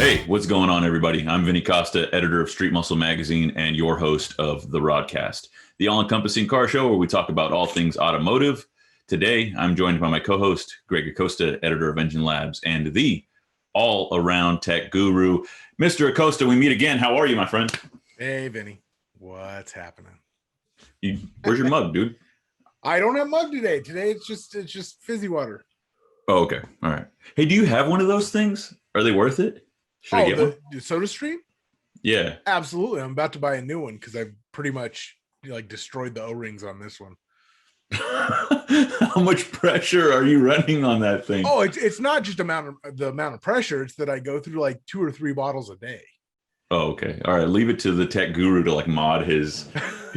Hey, what's going on, everybody? I'm Vinny Costa, editor of Street Muscle Magazine and your host of the RodCAST, the all-encompassing car show where we talk about all things automotive. Today, I'm joined by my co-host, Greg Acosta, editor of Engine Labs, and the all-around tech guru, Mr. Acosta. We meet again. How are you, my friend? Hey, Vinny. What's happening? Where's your mug, dude? I don't have mug today. Today it's just fizzy water. Oh, okay. All right. Hey, do you have one of those things? Are they worth it? Should I get one? The Soda Stream? Yeah. Absolutely. I'm about to buy a new one because I've pretty much destroyed the O-rings on this one. How much pressure are you running on that thing? Oh, it's not just the amount of pressure. It's that I go through like 2 or 3 bottles a day. Oh, okay. All right. Leave it to the tech guru to mod his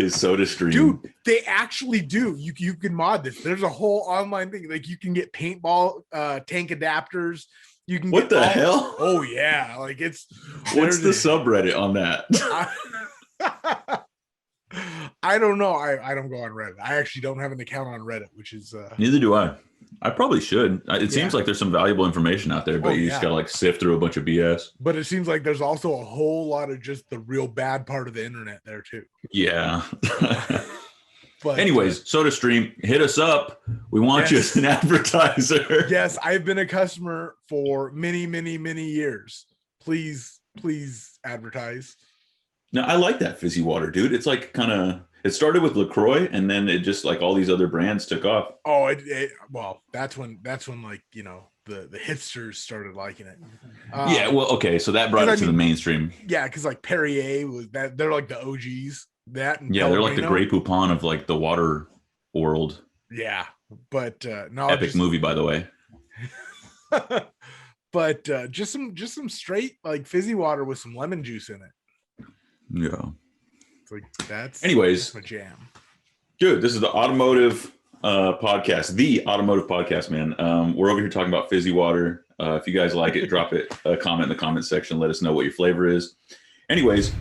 Soda Stream. Dude, they actually do. You can mod this. There's a whole online thing. Like you can get paintball tank adapters. You can what get the hell? Oh yeah, like it's. What's the subreddit on that? I don't know. I don't go on Reddit. I actually don't have an account on Reddit, which is neither do I. I probably should. It seems like there's some valuable information out there, but you just gotta sift through a bunch of BS. But it seems like there's also a whole lot of just the real bad part of the internet there too. Yeah. But anyways, SodaStream, hit us up. We want you as an advertiser. Yes, I've been a customer for many years. Please advertise. No, I like that fizzy water, dude. It's like it started with LaCroix and then it just all these other brands took off. Oh, well, that's when the hipsters started liking it. Yeah, well, okay, so that brought it to the mainstream. Yeah, because Perrier was that they're like the OGs. That and they're like the Grey Poupon of the water world. Yeah, but no, epic movie, by the way. But just some straight fizzy water with some lemon juice in it. Yeah, it's anyways, my jam. Dude, this is the Automotive podcast, the Automotive podcast, man. We're over here talking about fizzy water. If you guys like it, drop a comment in the comment section. Let us know what your flavor is. Anyways,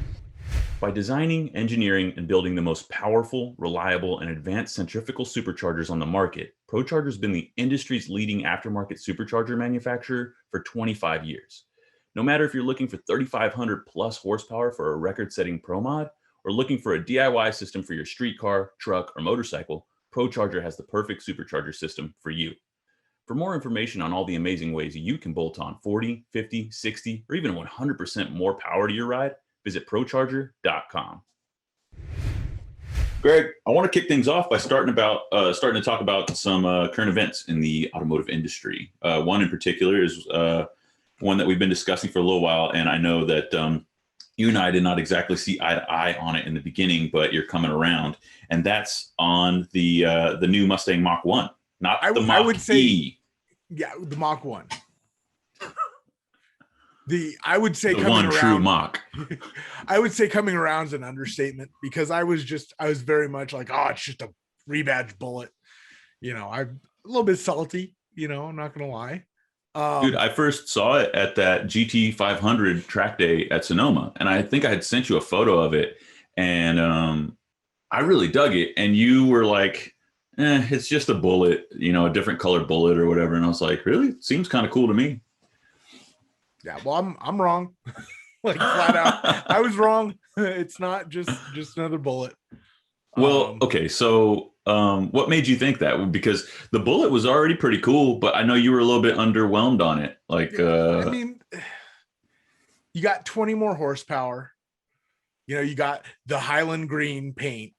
by designing, engineering, and building the most powerful, reliable, and advanced centrifugal superchargers on the market, ProCharger has been the industry's leading aftermarket supercharger manufacturer for 25 years. No matter if you're looking for 3,500 plus horsepower for a record-setting Pro Mod, or looking for a DIY system for your street car, truck, or motorcycle, ProCharger has the perfect supercharger system for you. For more information on all the amazing ways you can bolt on 40, 50, 60, or even 100% more power to your ride, visit procharger.com. Greg, I want to kick things off by starting to talk about some current events in the automotive industry. One in particular is one that we've been discussing for a little while, and I know that you and I did not exactly see eye to eye on it in the beginning, but you're coming around, and that's on the new Mustang Mach 1, not the Mach I would say, E. Yeah, the Mach 1. I would say the coming one around, true Mach. I would say coming around is an understatement because I was very much like, oh, it's just a rebadged Bullitt. I'm a little bit salty. I'm not gonna lie. Dude, I first saw it at that GT 500 track day at Sonoma, and I think I had sent you a photo of it, and I really dug it. And you were like, it's just a Bullitt, a different colored Bullitt or whatever. And I was like, really? It seems kind of cool to me. Yeah, well, I'm wrong. Flat out, I was wrong. It's not just another Bullitt. Well, okay, so what made you think that? Because the Bullitt was already pretty cool, but I know you were a little bit underwhelmed on it. I mean, you got 20 more horsepower. You got the Highland green paint.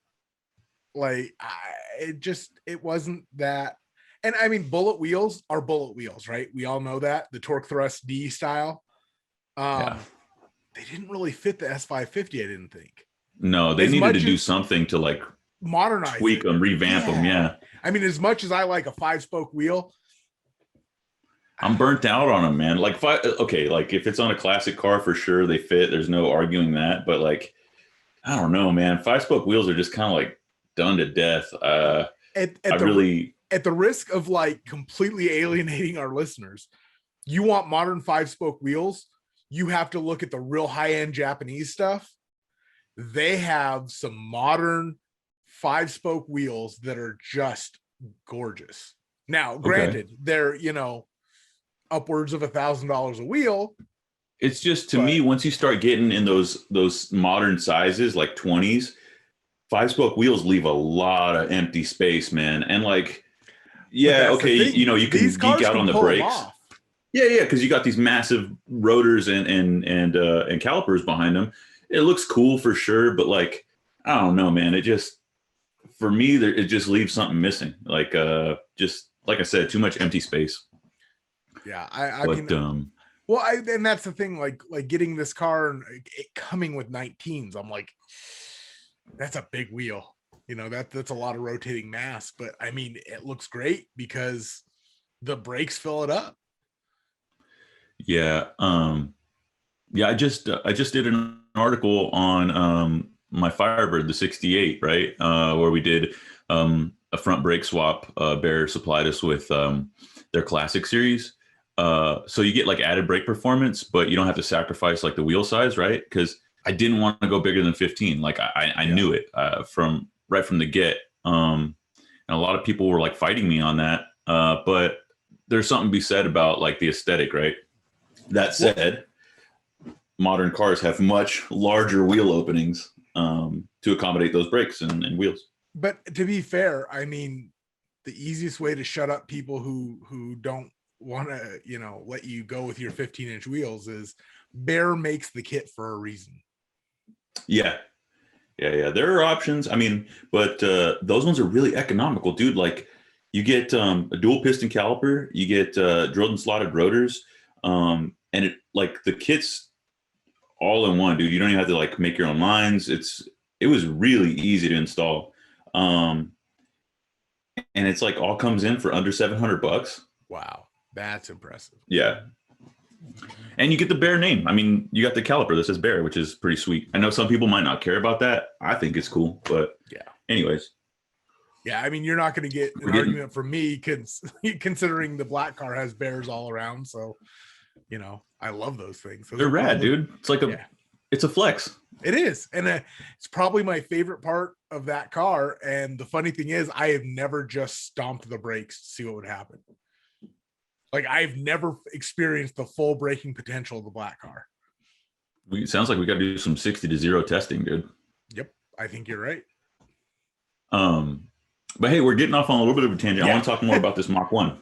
It wasn't that. And I mean, Bullitt wheels are Bullitt wheels, right? We all know that, the torque thrust D style. They didn't really fit the S550, I didn't think. No, they needed to do something to modernize, tweak them, revamp them. Yeah. I mean, as much as I like a 5-spoke wheel, I'm burnt out on them, man. If it's on a classic car, for sure they fit. There's no arguing that. But I don't know, man. 5-spoke wheels are just kind of done to death. At the risk of completely alienating our listeners, you want modern 5-spoke wheels, you have to look at the real high-end Japanese stuff. They have some modern 5-spoke wheels that are just gorgeous. Now, granted, they're, upwards of $1,000 a wheel, It's just to me, once you start getting in those modern sizes, like 20s, 5-spoke wheels leave a lot of empty space, man. And like, But yeah, that's the okay, you thing. know, you These can geek cars out can on the pull them brakes. off. Yeah, because you got these massive rotors and calipers behind them. It looks cool for sure, but like, I don't know, man. It just, for me, it just leaves something missing. Like, just like I said, too much empty space. Yeah, I But mean, well, and that's the thing. Like getting this car and it coming with 19s, I'm like, that's a big wheel. You know, that's a lot of rotating mass. But I mean, it looks great because the brakes fill it up. yeah, yeah. I just did an article on my Firebird, the '68, right, where we did a front brake swap. Bear supplied us with their classic series. So you get like added brake performance, but you don't have to sacrifice like the wheel size, right? Because I didn't want to go bigger than 15. Like I knew it from right from the get. And a lot of people were like fighting me on that. But there's something to be said about like the aesthetic, right? That said, modern cars have much larger wheel openings to accommodate those brakes and wheels. But to be fair, I mean, the easiest way to shut up people who don't want to, you know, let you go with your 15-inch wheels is Bear makes the kit for a reason. Yeah. Yeah. There are options. I mean, but those ones are really economical, dude. Like you get a dual piston caliper, you get drilled and slotted rotors, and it like the kit's all in one, dude. You don't even have to like make your own lines. It was really easy to install. Um, and it's like all comes in for under $700. Wow, that's impressive. Yeah. And you get the Bear name. I mean, you got the caliper that says Bear, which is pretty sweet. I know some people might not care about that. I think it's cool, but yeah. Anyways. Yeah, I mean, you're not going to get an argument from me considering the black car has bears all around. So, you know, I love those things. They're rad, dude. It's like it's a flex. It is. And it's probably my favorite part of that car. And the funny thing is, I have never just stomped the brakes to see what would happen. Like I've never experienced the full braking potential of the black car. It sounds like we got to do some 60-0 testing, dude. Yep. I think you're right. But hey, we're getting off on a little bit of a tangent. Yeah. I want to talk more about this Mach 1.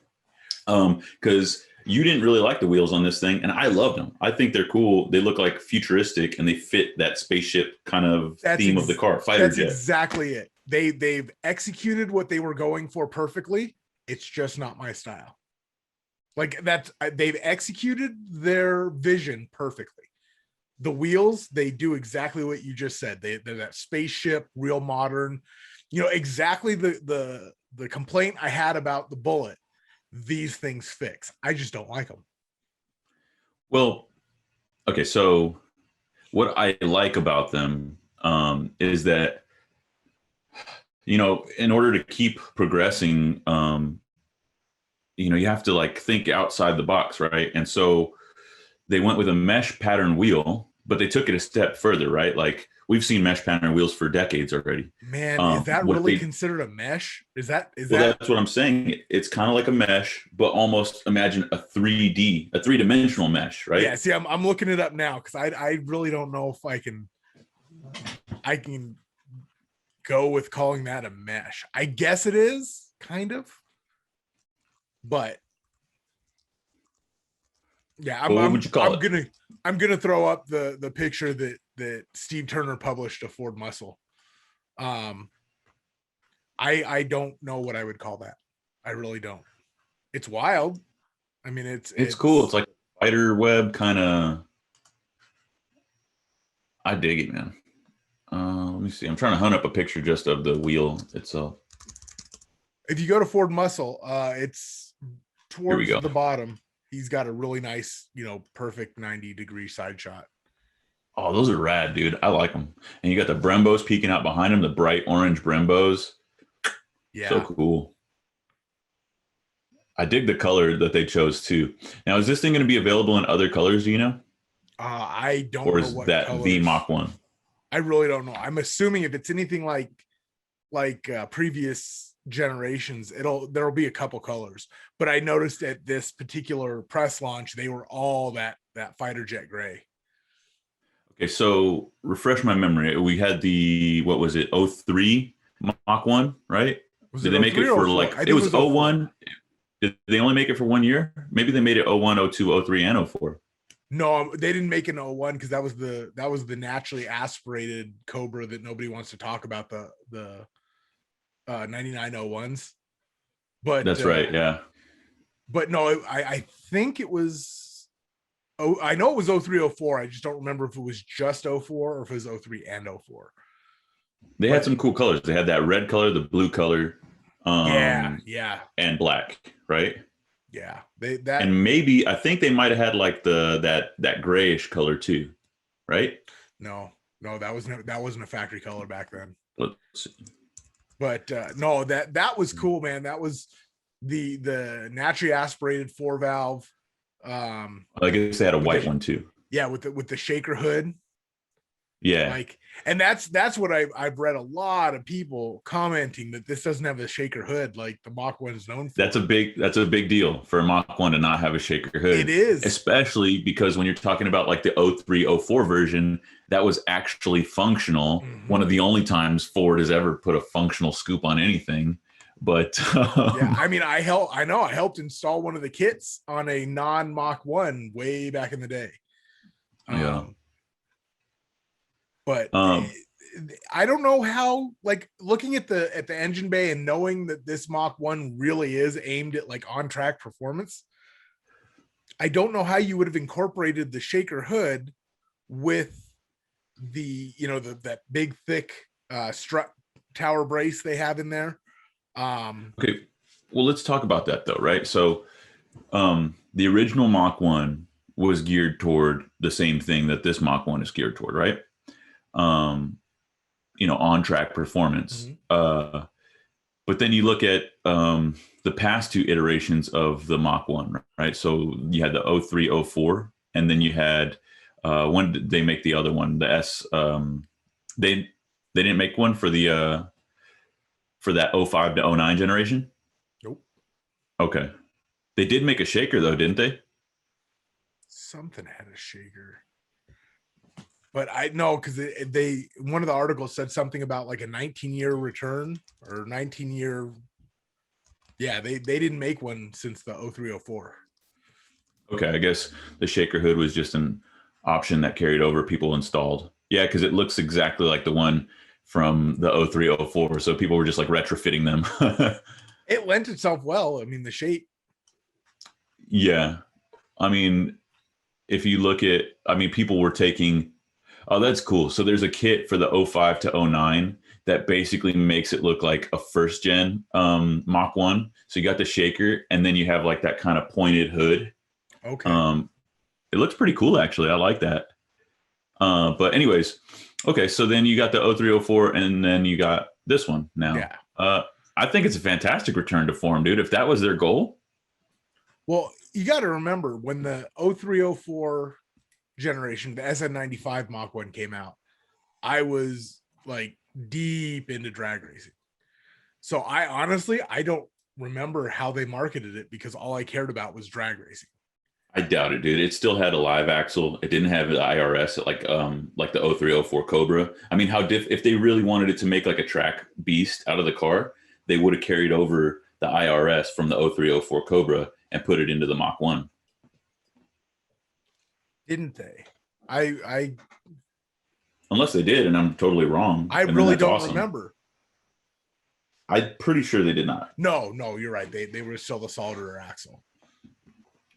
Because you didn't really like the wheels on this thing, and I loved them. I think they're cool. They look like futuristic, and they fit that spaceship kind of theme of the car, fighter jet. That's exactly it. They've executed what they were going for perfectly. It's just not my style. Like they've executed their vision perfectly. The wheels, they do exactly what you just said. They're that spaceship, real modern. You know, exactly the complaint I had about the Bullitt. These things fix. I just don't like them. Well, okay, so what I like about them is that, you know, in order to keep progressing, you know, you have to like think outside the box, right? And so they went with a mesh pattern wheel, but they took it a step further, right? Like we've seen mesh pattern wheels for decades already. Man, is that really considered a mesh? That's what I'm saying. It's kind of like a mesh, but almost imagine a three-dimensional mesh, right? Yeah, see, I'm looking it up now because I really don't know if I can go with calling that a mesh. I guess it is, kind of. But yeah, what would you call it? I'm gonna throw up the picture that Steve Turner published of Ford Muscle. I don't know what I would call that. I really don't. It's wild. I mean, it's cool. It's like a spider web kind of. I dig it, man. Let me see. I'm trying to hunt up a picture just of the wheel itself. If you go to Ford Muscle, it's towards the bottom. He's got a really nice, you know, perfect 90-degree side shot. Oh, those are rad, dude. I like them. And you got the Brembos peeking out behind him, the bright orange Brembos. Yeah. So cool. I dig the color that they chose too. Now, is this thing going to be available in other colors? Do you know? I don't know. Or is that colors. The Mach 1? I really don't know. I'm assuming if it's anything like previous generations, there'll be a couple colors. But I noticed at this particular press launch, they were all that that fighter jet gray. Okay, so refresh my memory. We had what was it, 03 Mach 1, right? Was Did it they make 03 it or for 04? like, I think it was it was 04. 01? Did they only make it for 1 year? Maybe they made it 01, 02, 03, and 04. No, they didn't make an 01 because that was the naturally aspirated Cobra that nobody wants to talk about, the 9901s. But That's right, yeah. But no, I think it was, I know it was 0304. I just don't remember if it was just 04 or if it was 03 and 04. They had some cool colors. They had that red color, the blue color, Yeah. and black, right? Yeah. And maybe I think they might have had like that grayish color too, right? No, that wasn't a factory color back then. Let's see. But no, that was cool, man. That was the naturally aspirated 4-valve. I guess they had a white one too. Yeah, with the shaker hood. Yeah. Like, and that's what I've read a lot of people commenting that this doesn't have a shaker hood like the Mach 1 is known for. That's a big deal for a Mach 1 to not have a shaker hood. It is. Especially because when you're talking about like the 03, 04 version, that was actually functional. Mm-hmm. One of the only times Ford has ever put a functional scoop on anything. But yeah, I mean, I helped install one of the kits on a non-Mach 1 way back in the day. Yeah. But I don't know how, like, looking at the engine bay and knowing that this Mach 1 really is aimed at like on-track performance, I don't know how you would have incorporated the shaker hood with the, that big thick strut tower brace they have in there. Okay, well, let's talk about that though, right? So the original Mach 1 was geared toward the same thing that this Mach 1 is geared toward, right? On-track performance. Mm-hmm. But then you look at the past two iterations of the Mach 1, right? So you had the 03, 04, and then you had, when did they make the other one? The S, they didn't make one for the for that 05 to 09 generation? Nope. Okay. They did make a shaker though, didn't they? Something had a shaker. But I know because one of the articles said something about like a 19-year return or 19-year. Yeah, they didn't make one since the 0304. Okay, I guess the shaker hood was just an option that carried over, people installed. Yeah, because it looks exactly like the one from the 0304. So people were just like retrofitting them. It lent itself well. I mean, the shape. Yeah. I mean, if you look at, people were taking, oh, that's cool. So there's a kit for the 05 to 09 that basically makes it look like a first gen Mach 1. So you got the shaker and then you have like that kind of pointed hood. Okay. It looks pretty cool, actually. I like that. But anyways, okay. So then you got the 0304 and then you got this one now. Yeah. I think it's a fantastic return to form, dude. If that was their goal. Well, you got to remember when the 0304 generation, the SN95 Mach 1 came out, I was like deep into drag racing. So I don't remember how they marketed it because all I cared about was drag racing. I doubt it, dude. It still had a live axle. It didn't have the IRS like the 0304 Cobra. I mean, if they really wanted it to make like a track beast out of the car, they would have carried over the IRS from the 0304 Cobra and put it into the Mach 1. Didn't they? I unless they did, and I'm totally wrong. I really don't remember. I'm pretty sure they did not. No, you're right. They were still the solid rear axle.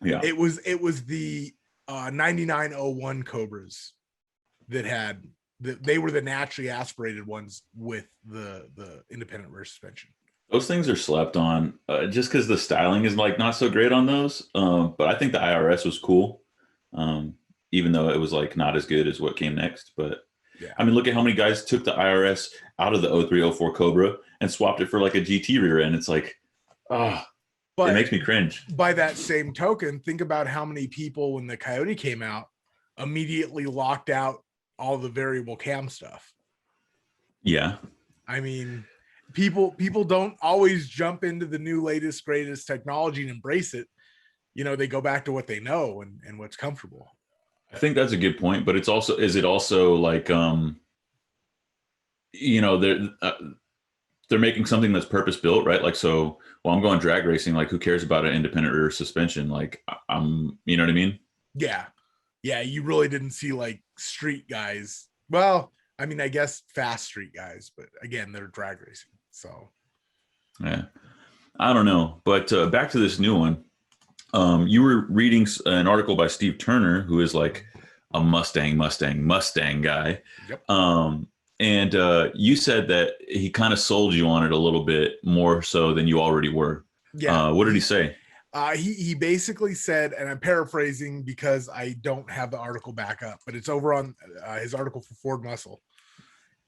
Yeah. It was the 9901 Cobras that had they were the naturally aspirated ones with the independent rear suspension. Those things are slept on just because the styling is like not so great on those. But I think the IRS was cool, even though it was like not as good as what came next. But yeah. I mean, look at how many guys took the IRS out of the 0304 Cobra and swapped it for like a GT rear end. It's like, it makes me cringe. By that same token, think about how many people when the Coyote came out immediately locked out all the variable cam stuff. Yeah. I mean, people don't always jump into the new latest greatest technology and embrace it. They go back to what they know and what's comfortable. I think that's a good point, but is it also like, you know, they're making something that's purpose built, right? Like, so while I'm going drag racing, like who cares about an independent rear suspension? Like you know what I mean? Yeah. Yeah. You really didn't see like street guys. Well, I mean, I guess fast street guys, but again, they're drag racing. So Yeah, I don't know. But back to this new one. You were reading an article by Steve Turner, who is like a Mustang guy. yep. And you said that he kind of sold you on it a little bit more so than you already were. Yeah. What did he say? He basically said, and I'm paraphrasing because I don't have the article back up, but it's over on his article for Ford Muscle.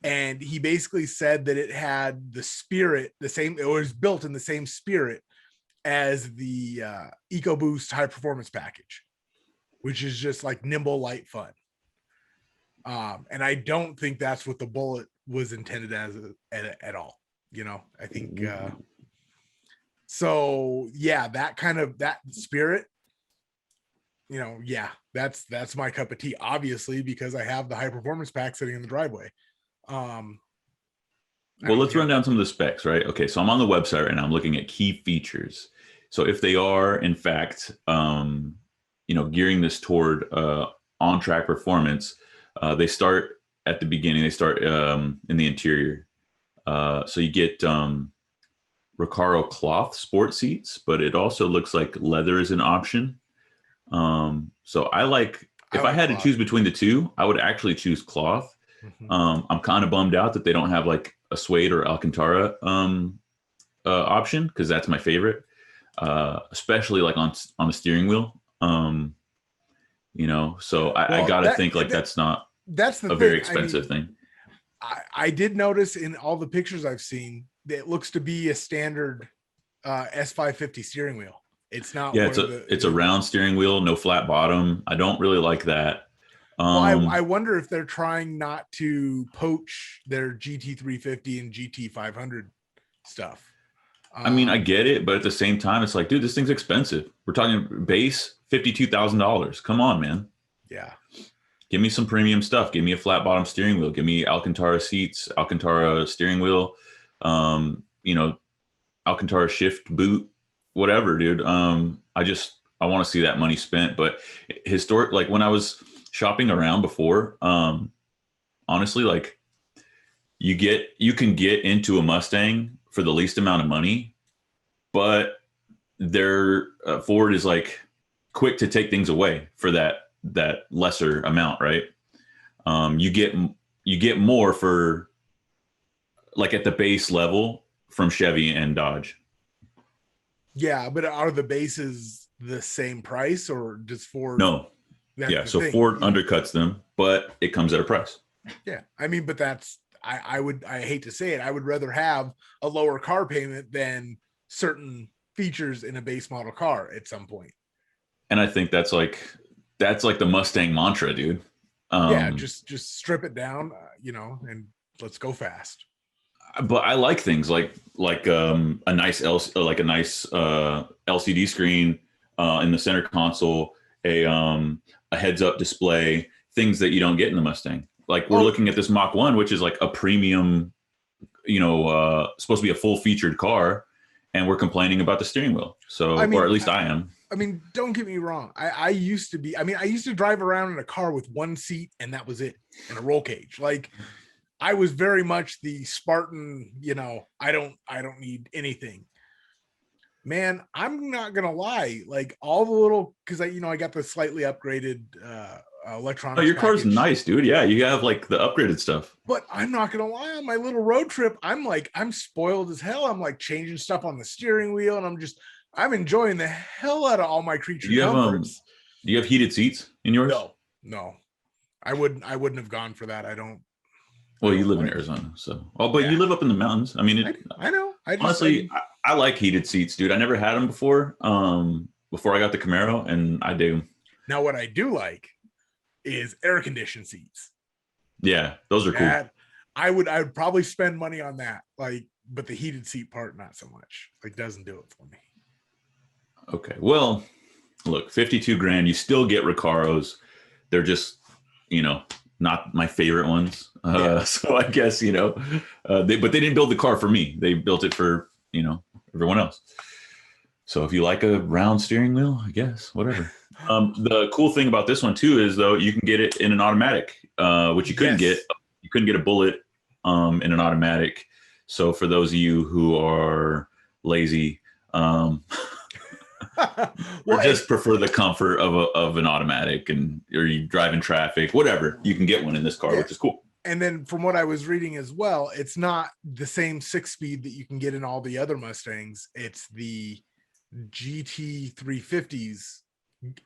And he basically said that it had the spirit, it was built in the same spirit as the EcoBoost high performance package, which is just like nimble, light fun. And I don't think that's what the Bullitt was intended as at all. You know, I think so. Yeah, that spirit. You know, yeah, that's my cup of tea. Obviously, because I have the high performance pack sitting in the driveway. Well, let's run down some of the specs, right? Okay, so I'm on the website right now. I'm looking at key features. So if they are, in fact, gearing this toward on-track performance, they start at the beginning. They start in the interior. So you get Recaro cloth sport seats, but it also looks like leather is an option. So if I had to choose between the two, I would actually choose cloth. Mm-hmm. I'm kind of bummed out that they don't have like a suede or Alcantara option, because that's my favorite, especially like on the steering wheel. So I gotta think like that's a very expensive thing. I did notice in all the pictures I've seen that it looks to be a standard S550 steering wheel. It's not. Yeah, it's a round steering wheel, no flat bottom. I don't really like that. Well, I wonder if they're trying not to poach their GT350 and GT500 stuff. I mean, I get it, but at the same time, it's like, dude, this thing's expensive. We're talking base $52,000. Come on, man. Yeah. Give me some premium stuff. Give me a flat bottom steering wheel. Give me Alcantara seats, Alcantara steering wheel, Alcantara shift boot, whatever, dude. I want to see that money spent. But historic, like when I was shopping around before, honestly, like you can get into a Mustang for the least amount of money, but Ford is like quick to take things away for that lesser amount, right? You get more for like at the base level from Chevy and Dodge. Yeah, but are the bases the same price or does Ford? No. Yeah, so Ford undercuts them, but it comes at a price. Yeah, I mean, but that's I hate to say it, I would rather have a lower car payment than certain features in a base model car at some point. And I think that's like the Mustang mantra, dude. Yeah, just strip it down, and let's go fast. But I like things like a nice LCD screen in the center console, a heads up display, things that you don't get in the Mustang. Like we're looking at this Mach 1, which is like a premium, supposed to be a full featured car, and we're complaining about the steering wheel. So, or at least I am. I mean, don't get me wrong. I used to drive around in a car with one seat and that was it, and a roll cage. Like I was very much the Spartan, I don't need anything. Man, I'm not going to lie. Like all the little, cause I got the slightly upgraded electronics. Oh, your car's nice, dude. Yeah. You have like the upgraded stuff, but I'm not going to lie, on my little road trip, I'm spoiled as hell. I'm like changing stuff on the steering wheel and I'm enjoying the hell out of all my creature comforts. Do you have heated seats in yours? No. I wouldn't have gone for that. I don't. Well, you live in Arizona, so. Oh, but you live up in the mountains. I mean, I know. I like heated seats, dude. I never had them before. Before I got the Camaro, and I do. Now, what I do like is air conditioned seats. Yeah, those are cool. I would probably spend money on that. Like, but the heated seat part, not so much. Like, doesn't do it for me. Okay. Well, look, $52,000. You still get Recaros. they're just, not my favorite ones. So I guess, but they didn't build the car for me. They built it for, everyone else. So if you like a round steering wheel, I guess, whatever. The cool thing about this one too is though you can get it in an automatic, which you couldn't get. You couldn't get a Bullitt in an automatic. So for those of you who are lazy, or just prefer the comfort of an automatic, or you drive in traffic, whatever, you can get one in this car, which is cool. And then from what I was reading as well, it's not the same 6-speed that you can get in all the other Mustangs. It's the GT 350's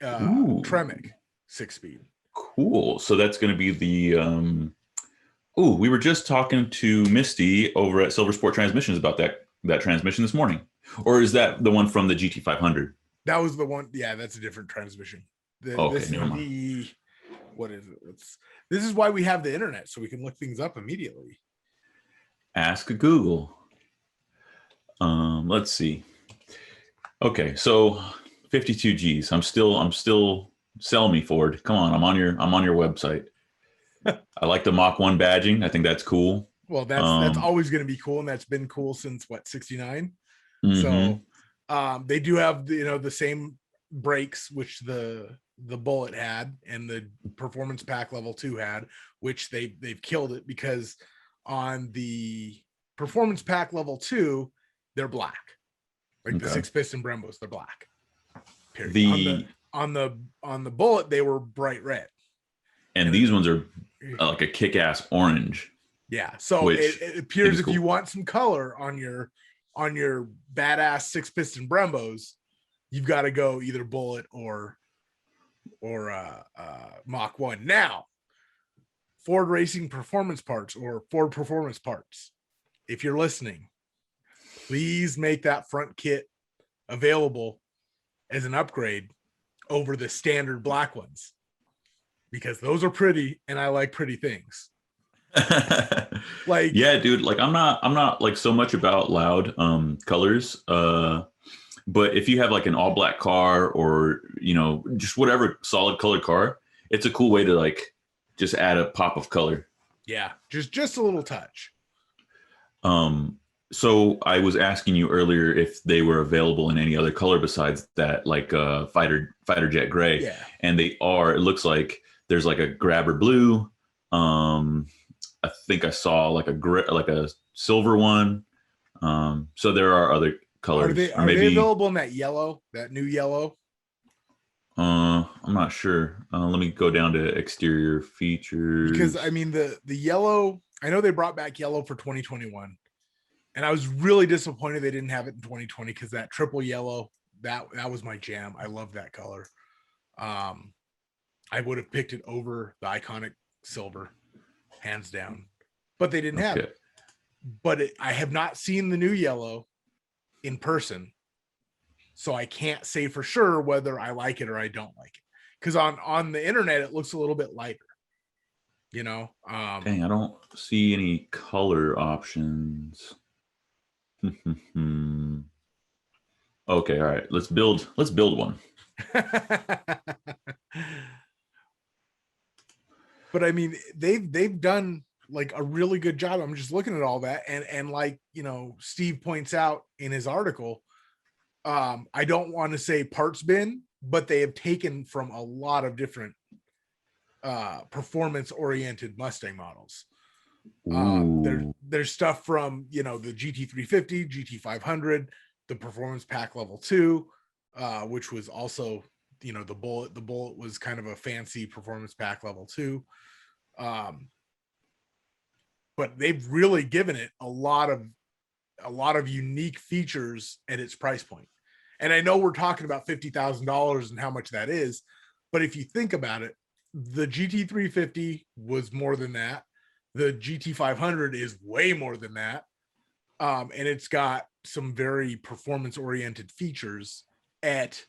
Tremec 6-speed. Cool. So that's going to be the we were just talking to Misty over at Silver Sport Transmissions about that transmission this morning. Or is that the one from the GT 500? That was the one. Yeah, that's a different transmission. Never mind. What is it? This is why we have the internet, so we can look things up immediately. Ask Google. Let's see. Okay, so 52 Gs. I'm still sell me, Ford. Come on, I'm on your website. I like the Mach 1 badging. I think that's cool. Well, that's always going to be cool, and that's been cool since 69. Mm-hmm. So they do have the same brakes which the Bullitt had and the Performance Pack Level 2 had, which they've killed it, because on the Performance Pack Level 2 they're black, like the 6-piston Brembos, they're black. Period. On the Bullitt they were bright red, and these ones are like a kick-ass orange. Yeah, so it appears if you want some color on your badass 6-piston Brembos, you've got to go either Bullitt or Mach 1. Now, Ford Racing Performance Parts or Ford Performance Parts, if you're listening, please make that front kit available as an upgrade over the standard black ones, because those are pretty and I like pretty things. Yeah, dude, like I'm not like so much about loud colors, but if you have like an all black car or just whatever solid colored car, it's a cool way to like just add a pop of color. Yeah, just a little touch. So I was asking you earlier if they were available in any other color besides that, like fighter jet gray. Yeah, and they are. It looks like there's like a grabber blue. I think I saw like a silver one. So there are other colors. Are they available in that yellow, that new yellow? I'm not sure. Let me go down to exterior features. Because I mean the yellow, I know they brought back yellow for 2021. And I was really disappointed they didn't have it in 2020, because that triple yellow, that was my jam. I love that color. I would have picked it over the iconic silver, hands down, but they didn't have it. But I have not seen the new yellow in person, so I can't say for sure whether I like it or I don't like it, because on the internet it looks a little bit lighter. Dang, I don't see any color options. Okay, all right, let's build one. But I mean, they've done like a really good job. I'm just looking at all that, and like Steve points out in his article, I don't want to say parts bin, but they have taken from a lot of different performance oriented Mustang models. There's stuff from the GT350, GT500, the Performance Pack Level 2, which was also the Bullitt. The Bullitt was kind of a fancy Performance Pack Level 2. But they've really given it a lot of unique features at its price point. And I know we're talking about $50,000 and how much that is, but if you think about it, the GT350 was more than that. The GT500 is way more than that. And it's got some very performance oriented features at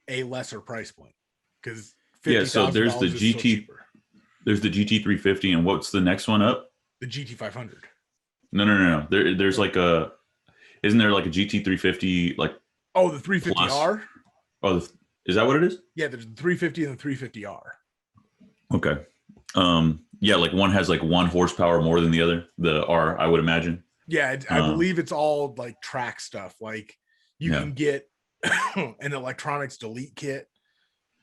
a lesser price point, because so there's the GT, there's the GT350, and what's the next one up? The GT500. No. There's like isn't there like a GT350 like? Oh, the 350R. Oh, is that what it is? Yeah, there's the 350 and the 350R. Okay. Yeah, like one has like 1 horsepower more than the other. The R, I would imagine. Yeah, I believe it's all like track stuff. Like you Yeah. can get an electronics delete kit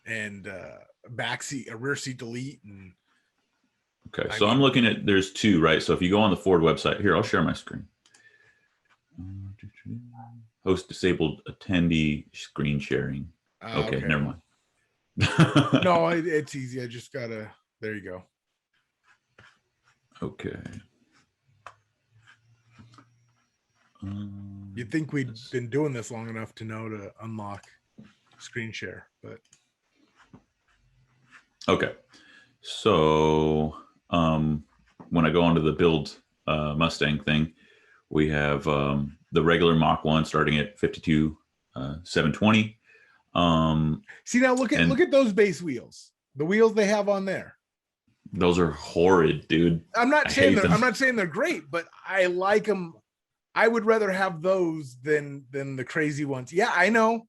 and a rear seat delete. And Okay. So I'm looking at, there's two, right? So if you go on the Ford website, here, I'll share my screen. Host disabled attendee screen sharing. Okay, never mind. No, it's easy. I just gotta, there you go. Okay. You'd think we'd been doing this long enough to know to unlock screen share, but. Okay. So when I go onto the build Mustang thing, we have the regular Mach 1 starting at 52,720. See, now look at those base wheels. The wheels they have on there. Those are horrid, dude. I'm not saying they're great, but I like them. I would rather have those than the crazy ones. Yeah, I know.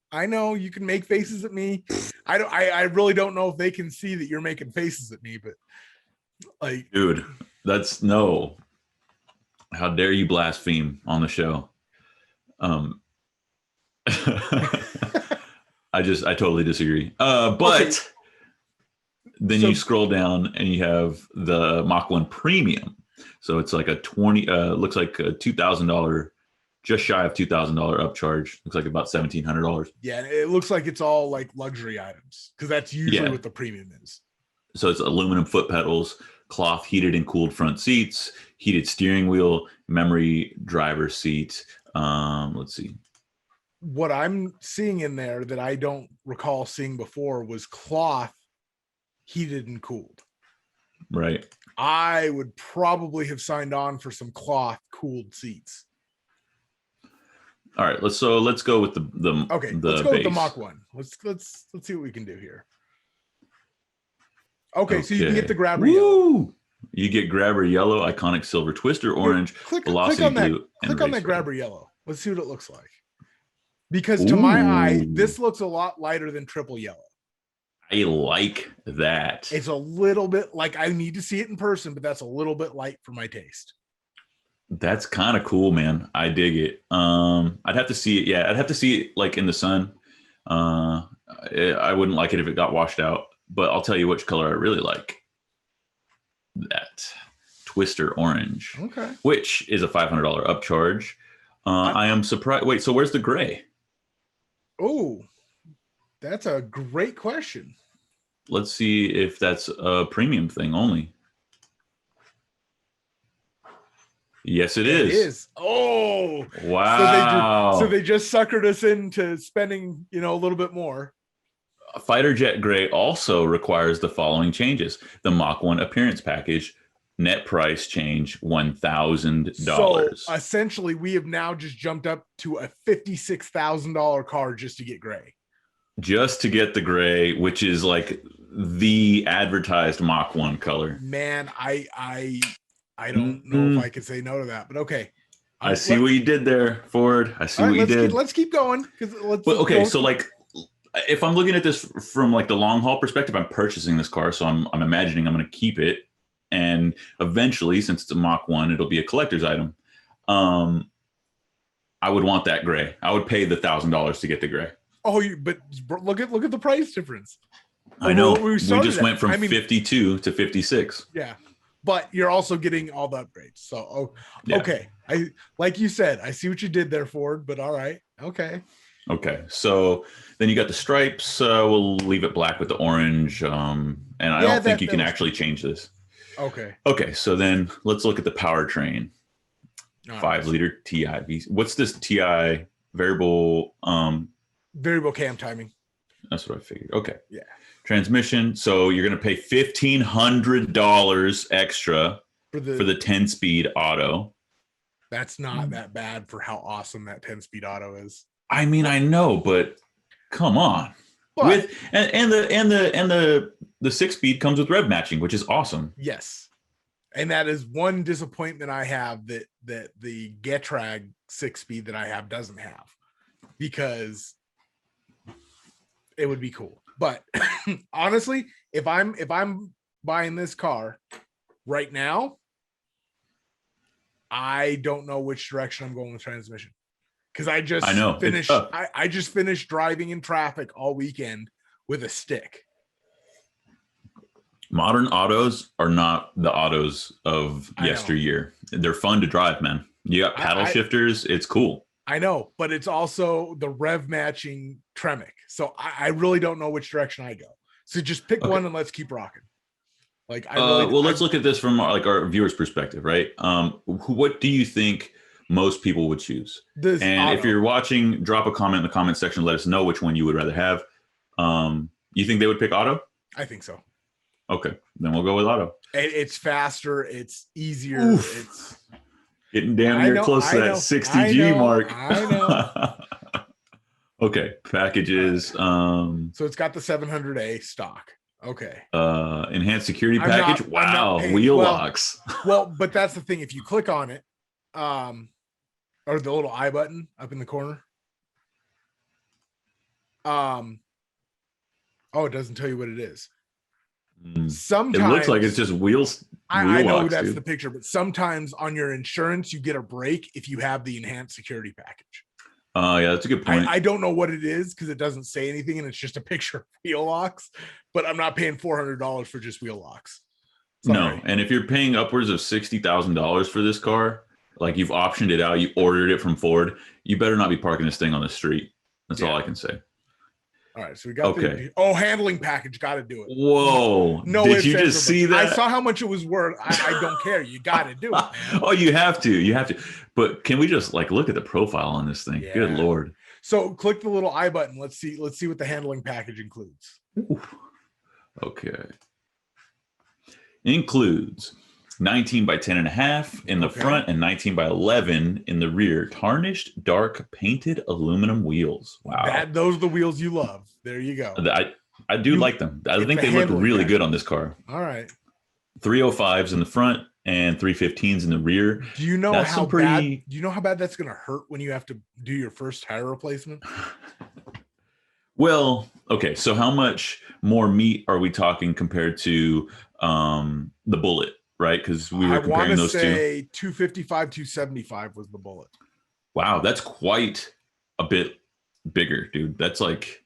You can make faces at me. I really don't know if they can see that you're making faces at me, but like, dude, that's no. How dare you blaspheme on the show? I totally disagree. But okay. Then you scroll down and you have the Mach 1 Premium. So it's like a looks like a $2,000, just shy of $2,000 upcharge. Looks like about $1,700. Yeah, it looks like it's all like luxury items because that's usually what the premium is. So it's aluminum foot pedals, cloth heated and cooled front seats, heated steering wheel, memory driver seat. Let's see. What I'm seeing in there that I don't recall seeing before was cloth heated and cooled. Right. I would probably have signed on for some cloth cooled seats. All right, let's go with the okay. The let's go base. with the Mach 1. Let's see what we can do here. Okay, so you can get the grabber yellow. You get grabber yellow, iconic silver, twister orange, velocity blue. Click on that grabber yellow. Let's see what it looks like. Because to my eye, this looks a lot lighter than triple yellow. I like that. It's a little bit like, I need to see it in person, but that's a little bit light for my taste. That's kind of cool, man. I dig it. I'd have to see it. Yeah, I'd have to see it like in the sun. I wouldn't like it if it got washed out, but I'll tell you which color I really like. That twister orange. Okay. Which is a $500 upcharge. I am surprised. Wait, so where's the gray? Oh, that's a great question. Let's see if that's a premium thing only. Yes, it is. It is. Oh, wow. So they just suckered us into spending, a little bit more. Fighter Jet Gray also requires the following changes. The Mach 1 appearance package, net price change $1,000. So essentially, we have now just jumped up to a $56,000 car just to get gray. Just to get the gray, which is like the advertised Mach 1 color. Man, I don't know if I could say no to that, but okay. I see what you did there, Ford. I see what you did. Let's keep going. So like, if I'm looking at this from like the long haul perspective, I'm purchasing this car, so I'm imagining I'm going to keep it, and eventually, since it's a Mach 1, it'll be a collector's item. I would want that gray. I would pay the $1,000 to get the gray. Oh, but look at the price difference. I know. We just went from 52 to 56. Yeah. But you're also getting all the upgrades. So, okay. I like you said, I see what you did there, Ford, but all right. Okay. Okay. So then you got the stripes. We'll leave it black with the orange. And I don't think you can actually change this. Okay. Okay. So then let's look at the powertrain. 5-liter TI. What's this TI variable? Variable cam timing. That's what I figured. Okay. Yeah. Transmission. So you're going to pay $1,500 extra for the 10-speed auto. That's not that bad for how awesome that 10-speed auto is. I mean, I know, but come on. But, the 6-speed comes with rev matching, which is awesome. Yes. And that is one disappointment I have that the Getrag 6-speed that I have doesn't have, because it would be cool. But honestly, if I'm buying this car right now, I don't know which direction I'm going with transmission. Because I just finished driving in traffic all weekend with a stick. Modern autos are not the autos of yesteryear. They're fun to drive, man. You got paddle shifters. It's cool. I know, but it's also the rev matching Tremec. So I really don't know which direction I go. So just pick one and let's keep rocking. Like, let's look at this from our viewers' perspective, right? What do you think most people would choose? If you're watching, drop a comment in the comment section. Let us know which one you would rather have. You think they would pick auto? I think so. Okay, then we'll go with auto. It's faster. It's easier. Oof. It's getting damn near close to that 60G mark. I know. Okay, packages. So it's got the 700A stock. Okay. Enhanced security package. Wheel locks. Well, but that's the thing. If you click on it, or the little I button up in the corner. It doesn't tell you what it is. Sometimes it looks like it's just wheels. I know locks, that's the picture, but sometimes on your insurance you get a break if you have the enhanced security package. Yeah, that's a good point. I don't know what it is because it doesn't say anything and it's just a picture of wheel locks, but I'm not paying $400 for just wheel locks. Sorry. No, and if you're paying upwards of $60,000 for this car, like you've optioned it out, you ordered it from Ford, you better not be parking this thing on the street. That's all I can say. All right, so we got handling package. Got to do it. Whoa! No, did you just see that? I saw how much it was worth. I don't care. You got to do it. Man. Oh, you have to. You have to. But can we just look at the profile on this thing? Yeah. Good Lord! So click the little I button. Let's see what the handling package includes. Ooh. Okay. Includes 19 by 10.5 in the front and 19 by 11 in the rear. Tarnished, dark, painted aluminum wheels. Wow. Those are the wheels you love. There you go. I do like them. I think they look really good on this car. All right. 305s in the front and 315s in the rear. Do you know how bad that's going to hurt when you have to do your first tire replacement? Well, okay. So how much more meat are we talking compared to the Bullitt? Right, because we were comparing those two. I want to say 255, 275 was the Bullitt. Wow, that's quite a bit bigger, dude. That's like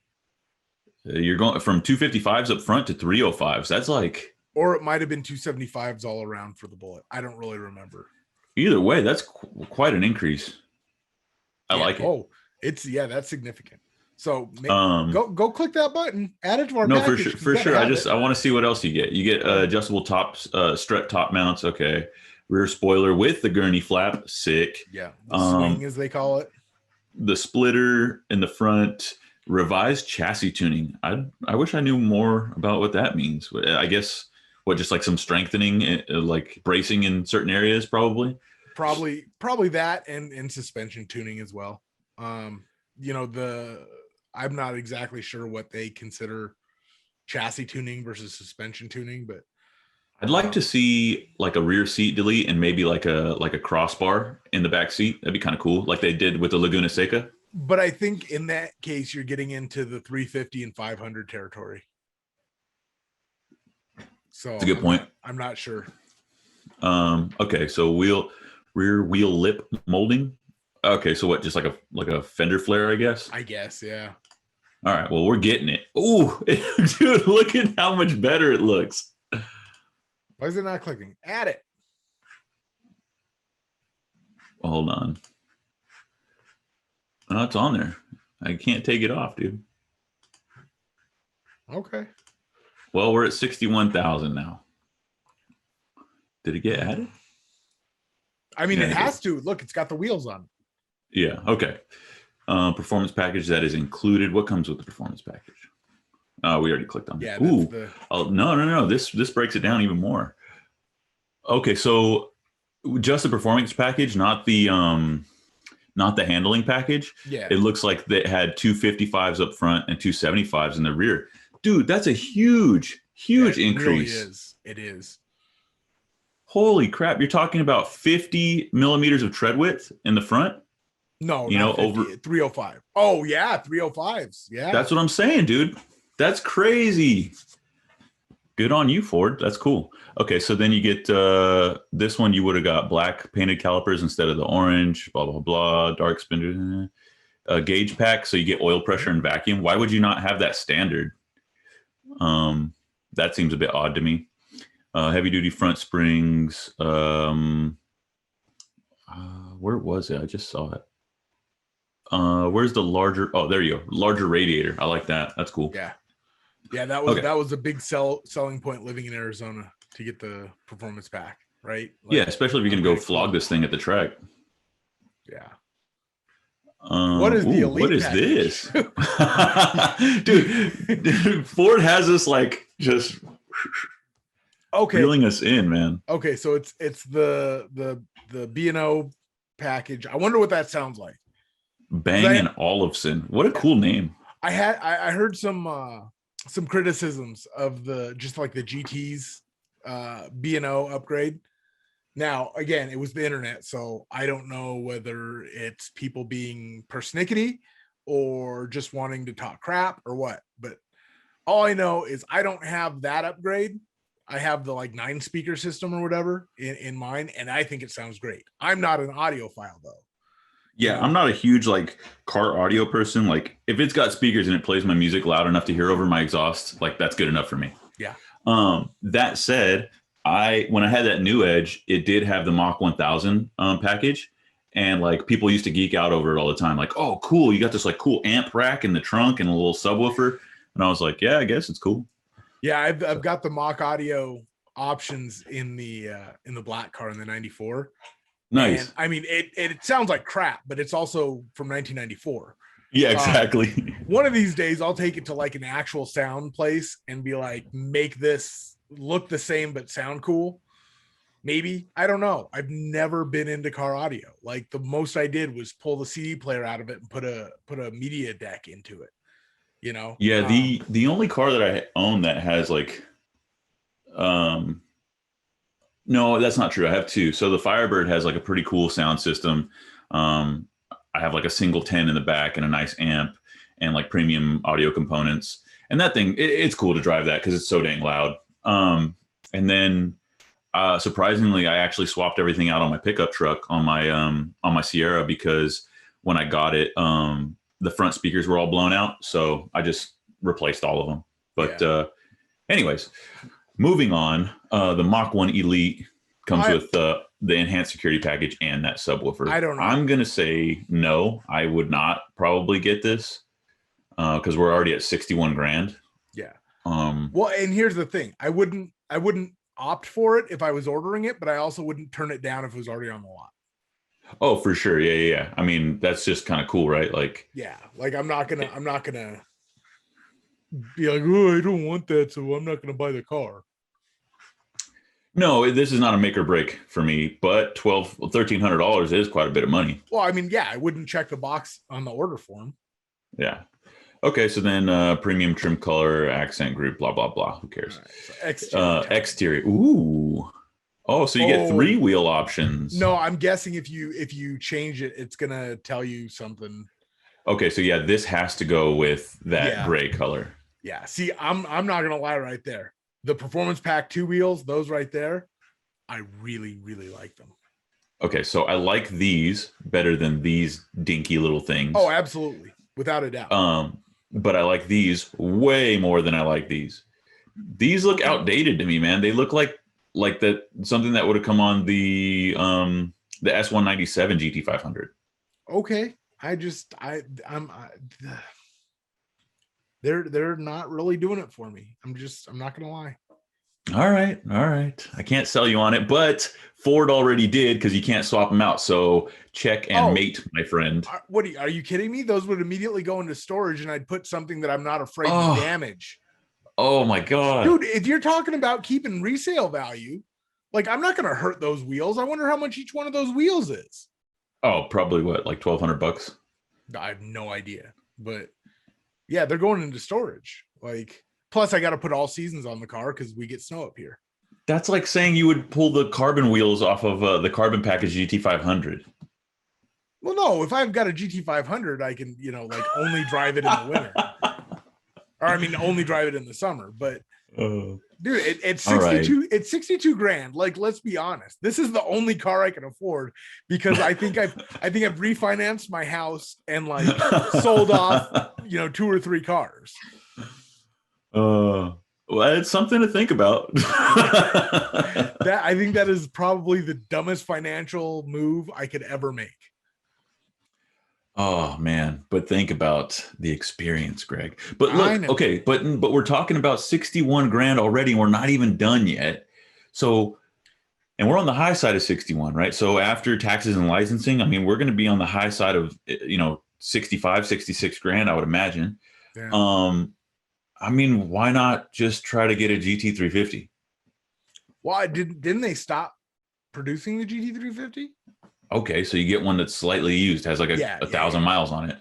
you're going from 255s up front to 305s. That's like, or it might have been 275s all around for the Bullitt. I don't really remember. Either way, that's quite an increase. I like it. Oh, that's significant. So go click that button. Add it to our package. For sure. I want to see what else you get. You get adjustable tops, strut top mounts. Okay, rear spoiler with the gurney flap. Sick. Yeah, the swing as they call it. The splitter in the front. Revised chassis tuning. I wish I knew more about what that means. I guess just like some strengthening, like bracing in certain areas, probably. Probably that and suspension tuning as well. I'm not exactly sure what they consider chassis tuning versus suspension tuning, but I'd like to see like a rear seat delete and maybe like a crossbar in the back seat. That'd be kind of cool, like they did with the Laguna Seca. But I think in that case, you're getting into the 350 and 500 territory. So that's a good point. I'm not sure. Okay, so rear wheel lip molding. Okay, so what? Just like a fender flare, I guess. I guess, yeah. All right, well, we're getting it. Ooh, dude, look at how much better it looks. Why is it not clicking? Add it. Well, hold on. Oh, it's on there. I can't take it off, dude. Okay. Well, we're at 61,000 now. Did it get added? I mean, it has to. Look, it's got the wheels on. Yeah. Okay. Performance package that is included. What comes with the performance package? We already clicked on that. Ooh. Oh, no. This breaks it down even more. Okay, so just the performance package, not the handling package. Yeah. It looks like they had 255s up front and 275s in the rear. Dude, that's a huge increase. Really is. It is. Holy crap! You're talking about 50 millimeters of tread width in the front. No, over 305. Oh yeah, 305s. Yeah, that's what I'm saying, dude. That's crazy. Good on you, Ford. That's cool. Okay, so then you get this one. You would have got black painted calipers instead of the orange. Blah blah blah. Dark spindle gauge pack, so you get oil pressure and vacuum. Why would you not have that standard? That seems a bit odd to me. Heavy duty front springs. Where was it? I just saw it. Where's the larger? Oh, there you go. Larger radiator. I like that. That's cool. Yeah. Yeah, that was a big selling point living in Arizona to get the performance pack, right? Like, yeah, especially if you're gonna go flog this thing at the track. Yeah. What is the elite? What is package? This, dude? Ford has us like just reeling us in, man. Okay, so it's the B&O package. I wonder what that sounds like. Bang & Olufsen. What a cool name. I heard some criticisms of the GT's B&O upgrade. Now, again, it was the internet, so I don't know whether it's people being persnickety or just wanting to talk crap or what. But all I know is I don't have that upgrade. I have the 9-speaker system or whatever in mine, and I think it sounds great. I'm not an audiophile though. Yeah, I'm not a huge car audio person. Like if it's got speakers and it plays my music loud enough to hear over my exhaust, that's good enough for me. Yeah. That said, when I had that new Edge, it did have the Mach 1000 package, and people used to geek out over it all the time. Like, oh, cool, you got this cool amp rack in the trunk and a little subwoofer, and I was like, yeah, I guess it's cool. Yeah, I've got the Mach audio options in the black car in the 94. Nice. And, I mean, it sounds like crap, but it's also from 1994. Yeah, exactly. One of these days, I'll take it to an actual sound place and be like, make this look the same but sound cool. Maybe. I don't know. I've never been into car audio. The most I did was pull the CD player out of it and put a media deck into it. Yeah, the only car that I own that has no, that's not true. I have two. So the Firebird has a pretty cool sound system. I have a single 10 in the back and a nice amp and premium audio components. And that thing, it's cool to drive that because it's so dang loud. And then surprisingly, I actually swapped everything out on my pickup truck on my Sierra because when I got it, the front speakers were all blown out. So I just replaced all of them. But anyways, moving on, the Mach 1 Elite comes with the enhanced security package and that subwoofer. I don't know. I'm going to say no, I would not probably get this because we're already at 61 grand. Yeah. Well, and here's the thing. I wouldn't opt for it if I was ordering it, but I also wouldn't turn it down if it was already on the lot. Oh, for sure. Yeah. I mean, that's just kind of cool, right? Yeah. I'm not gonna be like, oh, I don't want that, so I'm not gonna buy the car. No, this is not a make or break for me, but $1,300 is quite a bit of money. Well, I mean, yeah, I wouldn't check the box on the order form. Yeah. Okay, so then premium trim color, accent group, blah, blah, blah. Who cares? Right, so exterior. Ooh. Oh, so you get 3-wheel options. No, I'm guessing if you change it, it's gonna tell you something. Okay, so yeah, this has to go with that gray color. Yeah. See, I'm not gonna lie right there. The performance pack 2 wheels, those right there, I really, really like them. Okay, so I like these better than these dinky little things. Oh, absolutely. Without a doubt. But I like these way more than I like these. These look outdated to me, man. They look like that something that would have come on the S197 GT500. Okay. They're not really doing it for me. I'm not gonna lie. All right. I can't sell you on it, but Ford already did because you can't swap them out. So check and mate, my friend. Are you kidding me? Those would immediately go into storage, and I'd put something that I'm not afraid to damage. Oh my god, dude! If you're talking about keeping resale value, I'm not gonna hurt those wheels. I wonder how much each one of those wheels is. Oh, probably what, $1,200? I have no idea, but yeah, they're going into storage. Plus I got to put all seasons on the car because we get snow up here. That's like saying you would pull the carbon wheels off of the carbon package GT500. Well, no, if I've got a GT500, I can, only drive it in the winter. Or I mean, only drive it in the summer. But Dude, it's All right. 62. It's 62 grand. Like, let's be honest. This is the only car I can afford because I think I've refinanced my house and like sold off, 2 or 3 cars. Well, it's something to think about. That I think that is probably the dumbest financial move I could ever make. Oh man, but think about the experience, Greg. But I look, know. okay, but we're talking about 61 grand already, and we're not even done yet. So, and we're on the high side of 61, right? So after taxes and licensing, I mean, we're going to be on the high side of 65, 66 grand, I would imagine. Yeah. I mean, why not just try to get a GT350? Why didn't they stop producing the GT350? Okay, so you get one that's slightly used, has like a 1,000 miles on it.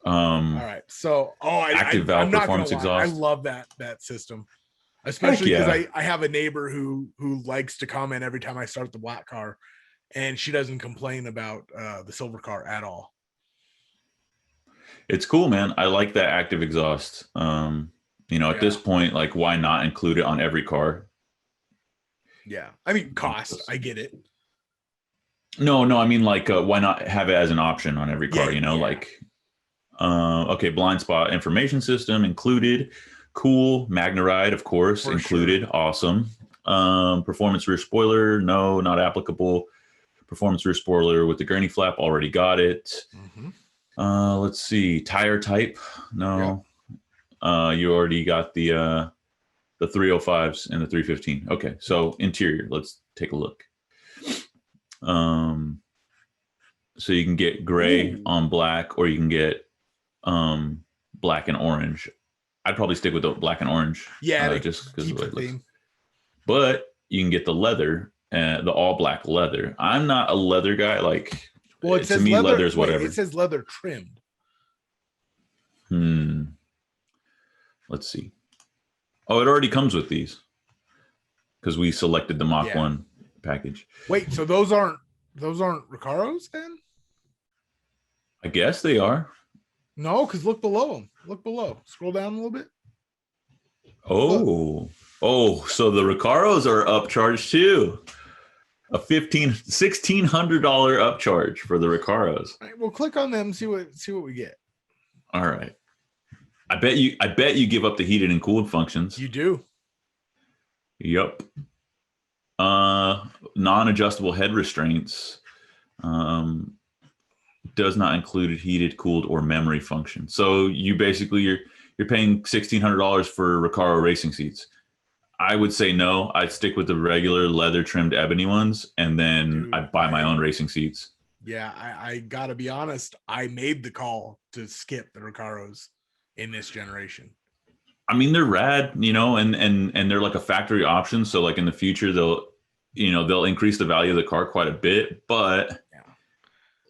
All right. So, active valve I'm not performance gonna lie. exhaust. I love that system, especially because Yeah. I have a neighbor who likes to comment every time I start the black car, and she doesn't complain about the silver car at all. It's cool, man. I like that active exhaust. At this point, like, why not include it on every car? Yeah. I mean, cost, I get it. No, I mean, like, why not have it as an option on every car? Okay, blind spot information system included. Cool. Magnaride, of course, For included. sure. Awesome. Performance rear spoiler, no, not applicable. Performance rear spoiler with the gurney flap, already got it. Mm-hmm. Let's see. Tire type, no. Yep. You already got the 305s and the 315. Okay, so interior, let's take a look. So you can get gray on black, or you can get black and orange. I'd probably stick with the black and orange. Yeah, just because of the it looks. theme. But you can get the leather, the all black leather. I'm not a leather guy. Like, well, it says to me, leather, leather's whatever. It says leather trimmed. Let's see. Oh, it already comes with these because we selected the Mach 1 package. Wait, so those aren't Recaros then? I guess they are. No, because look below them. Look below. Scroll down a little bit. Oh, so the Recaros are upcharged too. A $1,600 upcharge for the Recaros. All right, we'll click on them, see what we get. All right. I bet you give up the heated and cooled functions. You do. Yep. Non-adjustable head restraints. Does not include heated, cooled, or memory function. So you basically you're paying $1,600 for Recaro racing seats. I would say no. I'd stick with the regular leather trimmed ebony ones, and then I'd buy my own racing seats. Yeah, I gotta be honest. I made the call to skip the Recaros in this generation. I mean, they're rad, and they're like a factory option. So like in the future, they'll increase the value of the car quite a bit. But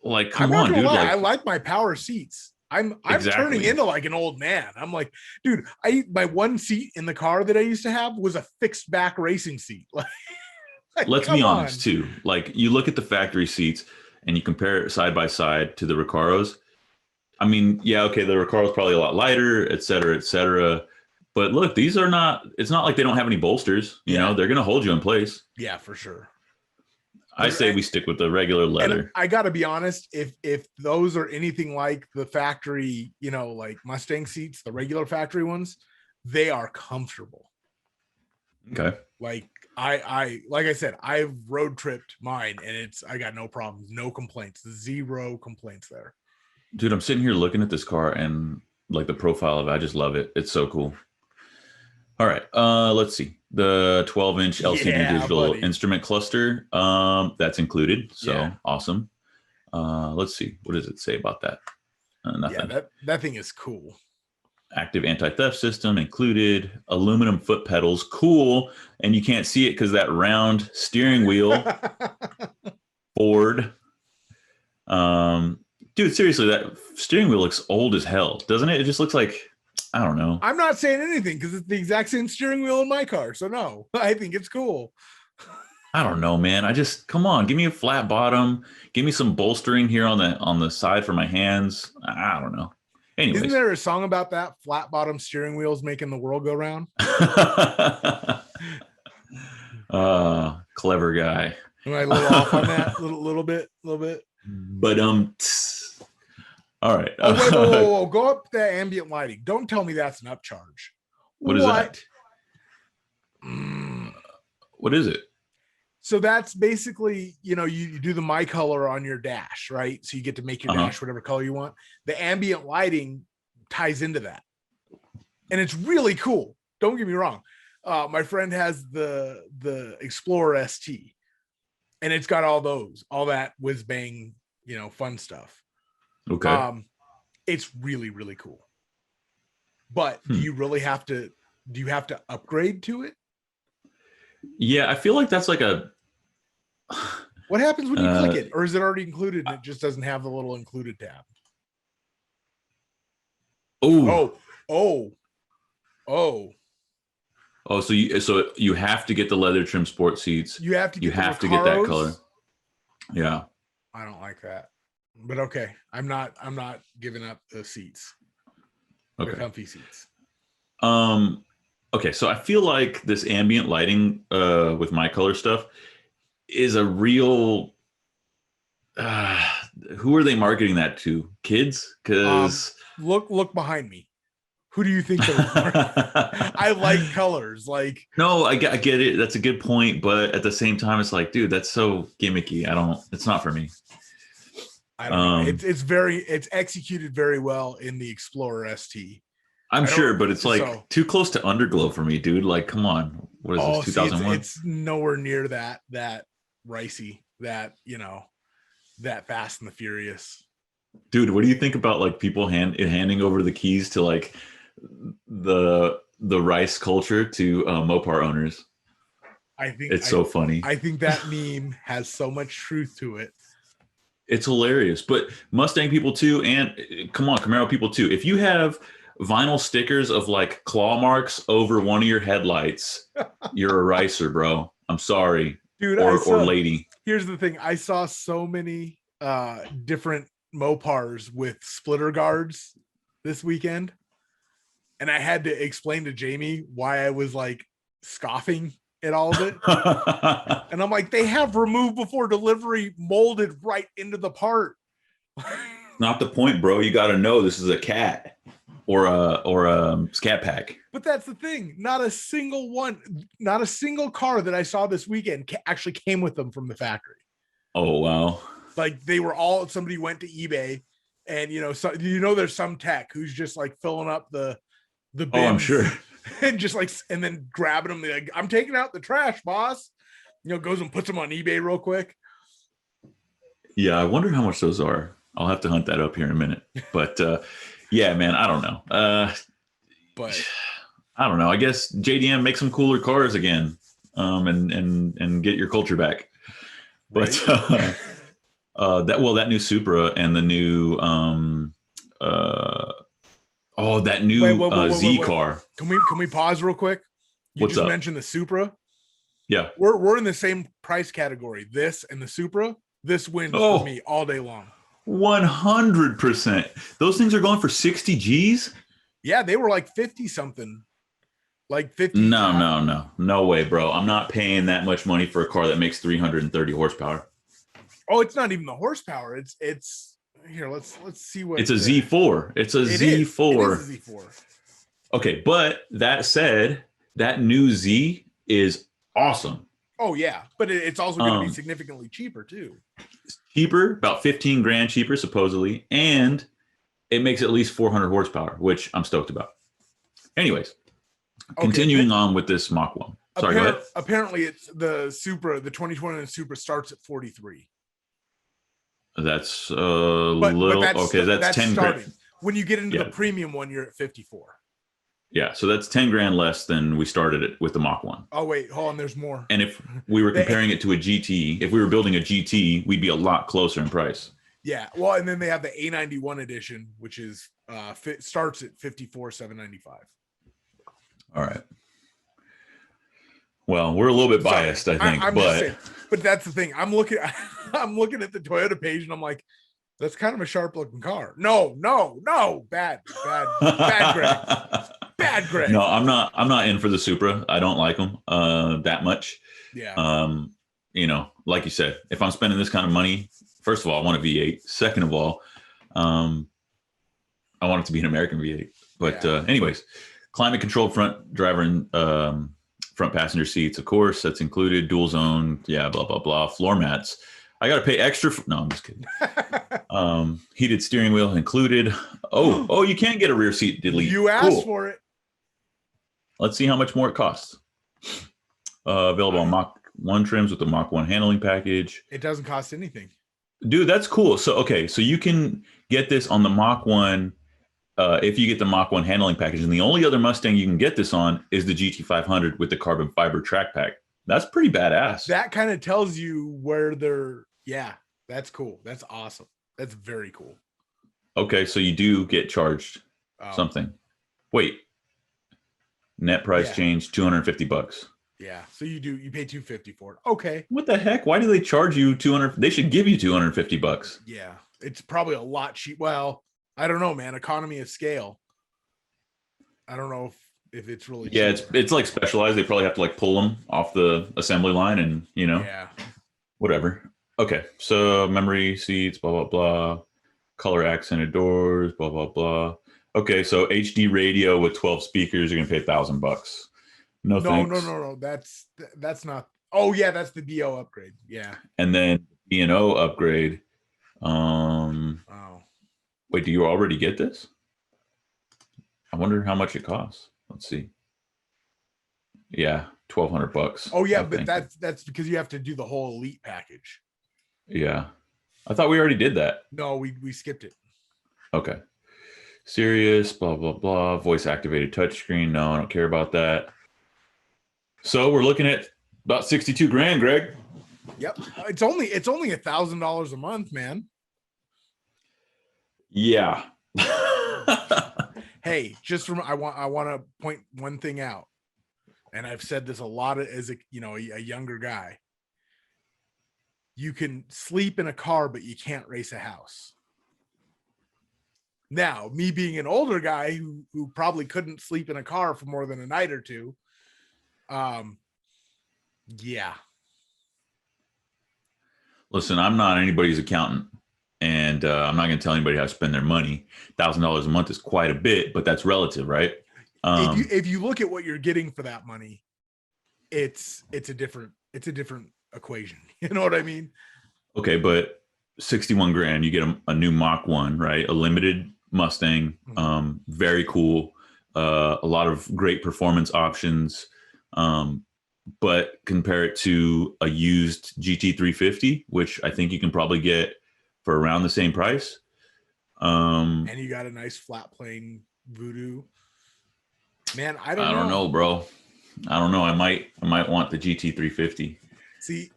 like, come on, dude. I like my power seats. I'm turning into like an old man. I'm like, dude, my one seat in the car that I used to have was a fixed back racing seat. Like let's be honest too. Like, you look at the factory seats and you compare it side by side to the Recaros. I mean, yeah, okay, the Recaro is probably a lot lighter, et cetera, et cetera. But look, these are not, it's not like they don't have any bolsters. You know, they're going to hold you in place. Yeah, for sure. I say we stick with the regular leather. And I got to be honest, if those are anything like the factory, like Mustang seats, the regular factory ones, they are comfortable. Okay. Like like I said, I've road tripped mine and I got no problems, no complaints, zero complaints there. Dude, I'm sitting here looking at this car and like the profile of it, I just love it. It's so cool. All right, let's see. The 12-inch LCD digital instrument cluster, that's included. So awesome. Let's see. What does it say about that? Nothing. Yeah, that thing is cool. Active anti-theft system included. Aluminum foot pedals, cool. And you can't see it because that round steering wheel. Ford. Dude, seriously, that steering wheel looks old as hell, doesn't it? It just looks like, I don't know. I'm not saying anything because it's the exact same steering wheel in my car. So no, I think it's cool. I don't know, man. Come on, give me a flat bottom. Give me some bolstering here on the side for my hands. I don't know. Anyways. Isn't there a song about that? Flat bottom steering wheels making the world go round. Clever guy. Am I a little off on that? Little bit. But all right. Oh, wait, whoa. Go up that ambient lighting. Don't tell me that's an upcharge. What is that? What is it? So that's basically, you do the my color on your dash, right? So you get to make your dash whatever color you want. The ambient lighting ties into that. And it's really cool. Don't get me wrong. My friend has the Explorer ST, and it's got all that whiz bang, fun stuff. Okay. It's really, really cool. But do you have to upgrade to it? Yeah, I feel like that's like a. What happens when you click it, or is it already included and it just doesn't have the little included tab? Oh. So you have to get the leather trim sport seats. You have to get that color. Yeah. I don't like that. But okay, I'm not giving up the seats. Okay. The comfy seats. Okay, so I feel like this ambient lighting with my color stuff is a real. Who are they marketing that to? Kids? Because look behind me. Who do you think they're I like colors. Like, no, I get it. That's a good point, but at the same time, it's like, dude, that's so gimmicky. It's not for me. I don't know. It's executed very well in the Explorer ST. I'm sure, but it's like too close to underglow for me, dude. Like, come on. What is this, 2001? It's nowhere near that ricey, that Fast and the Furious. Dude, what do you think about like people handing over the keys to like the rice culture to Mopar owners? I think it's so funny. I think that meme has so much truth to it. It's hilarious. But Mustang people too, and come on, Camaro people too. If you have vinyl stickers of like claw marks over one of your headlights, you're a ricer, bro. I'm sorry, dude. Or lady. Here's the thing: I saw so many different Mopars with splitter guards this weekend, and I had to explain to Jamie why I was like scoffing at all of it. And I'm like, they have remove before delivery molded right into the part. Not the point, bro. You got to know this is a cat or a scat pack. But that's the thing. Not a single car that I saw this weekend actually came with them from the factory. Oh, wow. Like they were somebody went to eBay, and there's some tech who's just like filling up the bins. Oh, I'm sure. And just like, and then grabbing them. Like, I'm taking out the trash, boss. Goes and puts them on eBay real quick. Yeah, I wonder how much those are. I'll have to hunt that up here in a minute. But yeah, man, I don't know. But I don't know. I guess JDM make some cooler cars again, and get your culture back. But right? that new Supra and the new that new Z car. Can we pause real quick? What's up? Mentioned the Supra. Yeah, we're in the same price category. This and the Supra. This wins for me all day long. 100%. Those things are going for 60 G's. Yeah, they were like 50 something. Like 50. No way, bro. I'm not paying that much money for a car that makes 330 horsepower. Oh, it's not even the horsepower. It's here. Let's see what it's a Z4. It's a Z4. It is a Z4. Okay, but that said, that new Z is awesome. Oh yeah, but it's also going to be significantly cheaper too. Cheaper, about 15 grand cheaper supposedly, and it makes at least 400 horsepower, which I'm stoked about. Anyways, continuing on with this Mach 1. Sorry, go ahead. Apparently, it's the Supra. The 2021 Supra starts at 43. That's that's 10 grand. When you get into the premium one, you're at 54. Yeah, so that's 10 grand less than we started it with the Mach 1. Oh, wait, hold on, there's more. And if we were comparing it to a GT, if we were building a GT, we'd be a lot closer in price. Yeah, well, and then they have the A91 edition, which is starts at 54,795. All right. Well, we're a little bit biased, I think. I'm just saying, but that's the thing. I'm looking at the Toyota page, and I'm like, That's kind of a sharp looking car. No, bad, Greg. Bad Greg. No, I'm not in for the Supra. I don't like them that much. Yeah. You know, like you said, if I'm spending this kind of money, first of all, I want a V8. Second of all, I want it to be an American V8. But anyways, climate controlled front driver and front passenger seats, of course, that's included. Dual zone, blah blah blah. Floor mats. I got to pay extra. No, I'm just kidding. Heated steering wheel included. Oh, you can get a rear seat delete. You asked for it. Let's see how much more it costs. Available on Mach 1 trims with the Mach 1 handling package. It doesn't cost anything. Dude, that's cool. So you can get this on the Mach 1 if you get the Mach 1 handling package. And the only other Mustang you can get this on is the GT500 with the carbon fiber track pack. That's pretty badass. That kind of tells you where they're, that's cool. That's awesome. That's very cool. Okay, so you do get charged something. Wait. Net price change, $250. Yeah, so you pay $250 for it. Okay. What the heck? Why do they charge you $200? They should give you $250. Yeah, it's probably a lot cheap. Well, I don't know, man. Economy of scale. I don't know if it's really cheap. It's like specialized. They probably have to like pull them off the assembly line and whatever. Okay, so memory seats, blah blah blah, color accented doors, blah blah blah. Okay, so HD radio with 12 speakers, you're gonna pay $1,000. No, thanks. No. That's not. Oh yeah, that's the BO upgrade. Yeah. And then B&O upgrade. Wait, do you already get this? I wonder how much it costs. Let's see. Yeah, $1,200. Oh yeah, but that's because you have to do the whole elite package. Yeah, I thought we already did that. No, we skipped it. Okay. Sirius, blah blah blah. Voice activated touchscreen. No, I don't care about that. So we're looking at about $62,000, Greg. Yep, it's only $1,000 a month, man. Yeah. Hey, I want to point one thing out, and I've said this a lot as a younger guy. You can sleep in a car, but you can't race a house. Now, me being an older guy who probably couldn't sleep in a car for more than a night or two, Listen, I'm not anybody's accountant, and I'm not going to tell anybody how to spend their money. $1,000 a month is quite a bit, but that's relative, right? If you look at what you're getting for that money, it's a different equation. You know what I mean? Okay, but $61,000, you get a new Mach 1, right? A limited Mustang, very cool. A lot of great performance options. But compare it to a used GT350, which I think you can probably get for around the same price. And you got a nice flat plane Voodoo. Man, I don't know, bro. I don't know. I might want the GT350. See,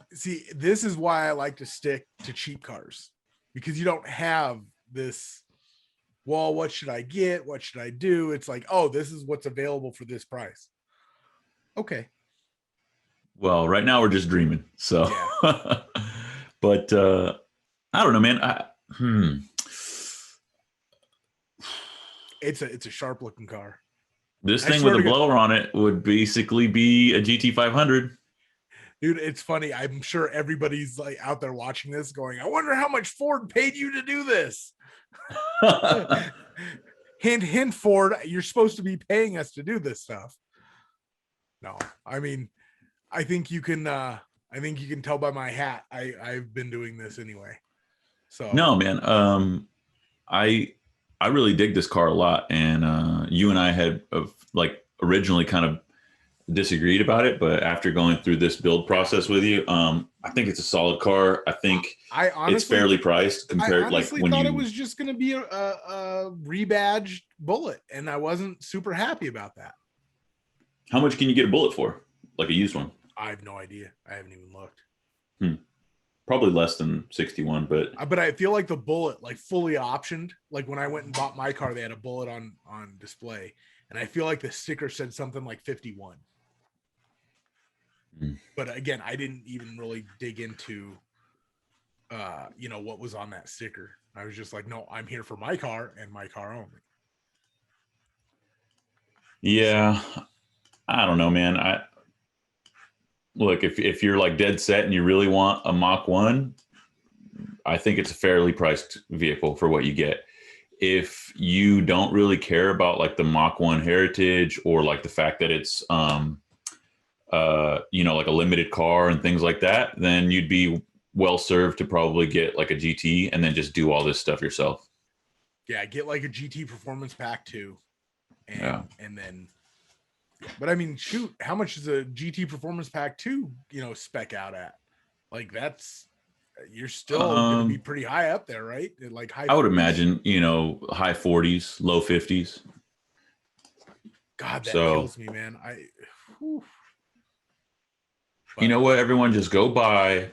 this is why I like to stick to cheap cars, because you don't have this, well, what should I get? What should I do? It's like, oh, this is what's available for this price. Okay. Well, right now we're just dreaming. So, but I don't know, man. It's a sharp looking car. This thing with a blower on it would basically be a GT500. Dude, it's funny. I'm sure everybody's like out there watching this going, I wonder how much Ford paid you to do this. Hint, Ford, you're supposed to be paying us to do this stuff. No, I mean, I think you can tell by my hat. I've been doing this anyway. So no, man. I really dig this car a lot, and you and I had originally kind of disagreed about it, but after going through this build process with you, I think it's a solid car. I think I honestly, it's fairly priced compared. I thought it was just going to be a rebadged Bullitt, and I wasn't super happy about that. How much can you get a Bullitt for, like a used one? I have no idea. I haven't even looked. Probably less than 61, but I feel like the Bullitt, like fully optioned. Like when I went and bought my car, they had a Bullitt on display, and I feel like the sticker said something like 51. But again, I didn't even really dig into what was on that sticker. I was just like, no, I'm here for my car and my car only. Yeah, I don't know, man. Look, if you're like dead set and you really want a Mach 1, I think it's a fairly priced vehicle for what you get. If you don't really care about like the Mach 1 heritage or like the fact that it's like a limited car and things like that, then you'd be well served to probably get like a GT and then just do all this stuff yourself. Yeah, get like a GT Performance Pack 2. And then but I mean, shoot, how much is a GT Performance Pack 2, spec out at? Like you're still going to be pretty high up there, right? Like high 40s. I would imagine, high 40s, low 50s. God, that kills me, man. You know what? Everyone just go buy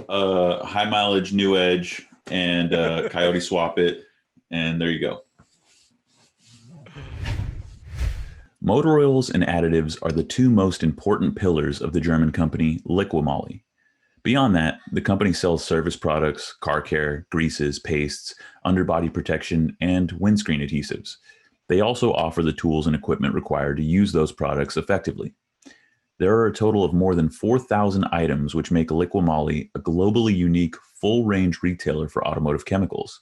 high mileage New Edge and Coyote swap it, and there you go. Motor oils and additives are the two most important pillars of the German company Liqui-Moly. Beyond that, the company sells service products, car care, greases, pastes, underbody protection, and windscreen adhesives. They also offer the tools and equipment required to use those products effectively. There are a total of more than 4,000 items, which make Liqui-Moly a globally unique, full-range retailer for automotive chemicals.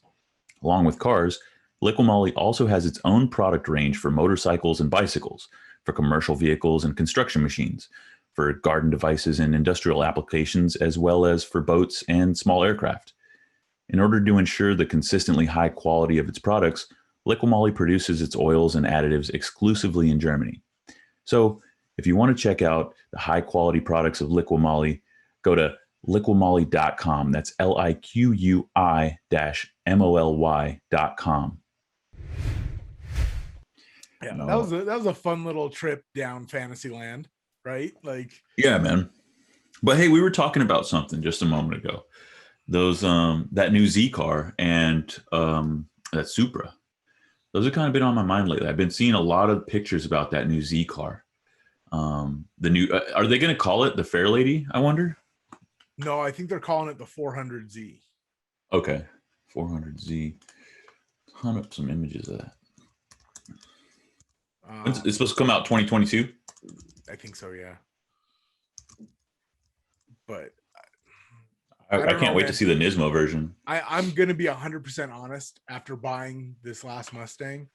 Along with cars, Liqui-Moly also has its own product range for motorcycles and bicycles, for commercial vehicles and construction machines, for garden devices and industrial applications, as well as for boats and small aircraft. In order to ensure the consistently high quality of its products, Liqui-Moly produces its oils and additives exclusively in Germany. So, if you want to check out the high quality products of Liqui-Moly, go to liquimoly.com. That's LIQUI-MOLY.com. Yeah, that was a fun little trip down Fantasyland, right? Like, yeah, man. But hey, we were talking about something just a moment ago. Those that new Z car and that Supra. Those have kind of been on my mind lately. I've been seeing a lot of pictures about that new Z car. The new are they going to call it the Fair Lady? I wonder. No, I think they're calling it the 400Z. Okay, 400Z. Hunt up some images of that. It's supposed to come out 2022. I think so, yeah. But I can't wait to see the Nismo version. I'm going to be 100% honest. After buying this last Mustang,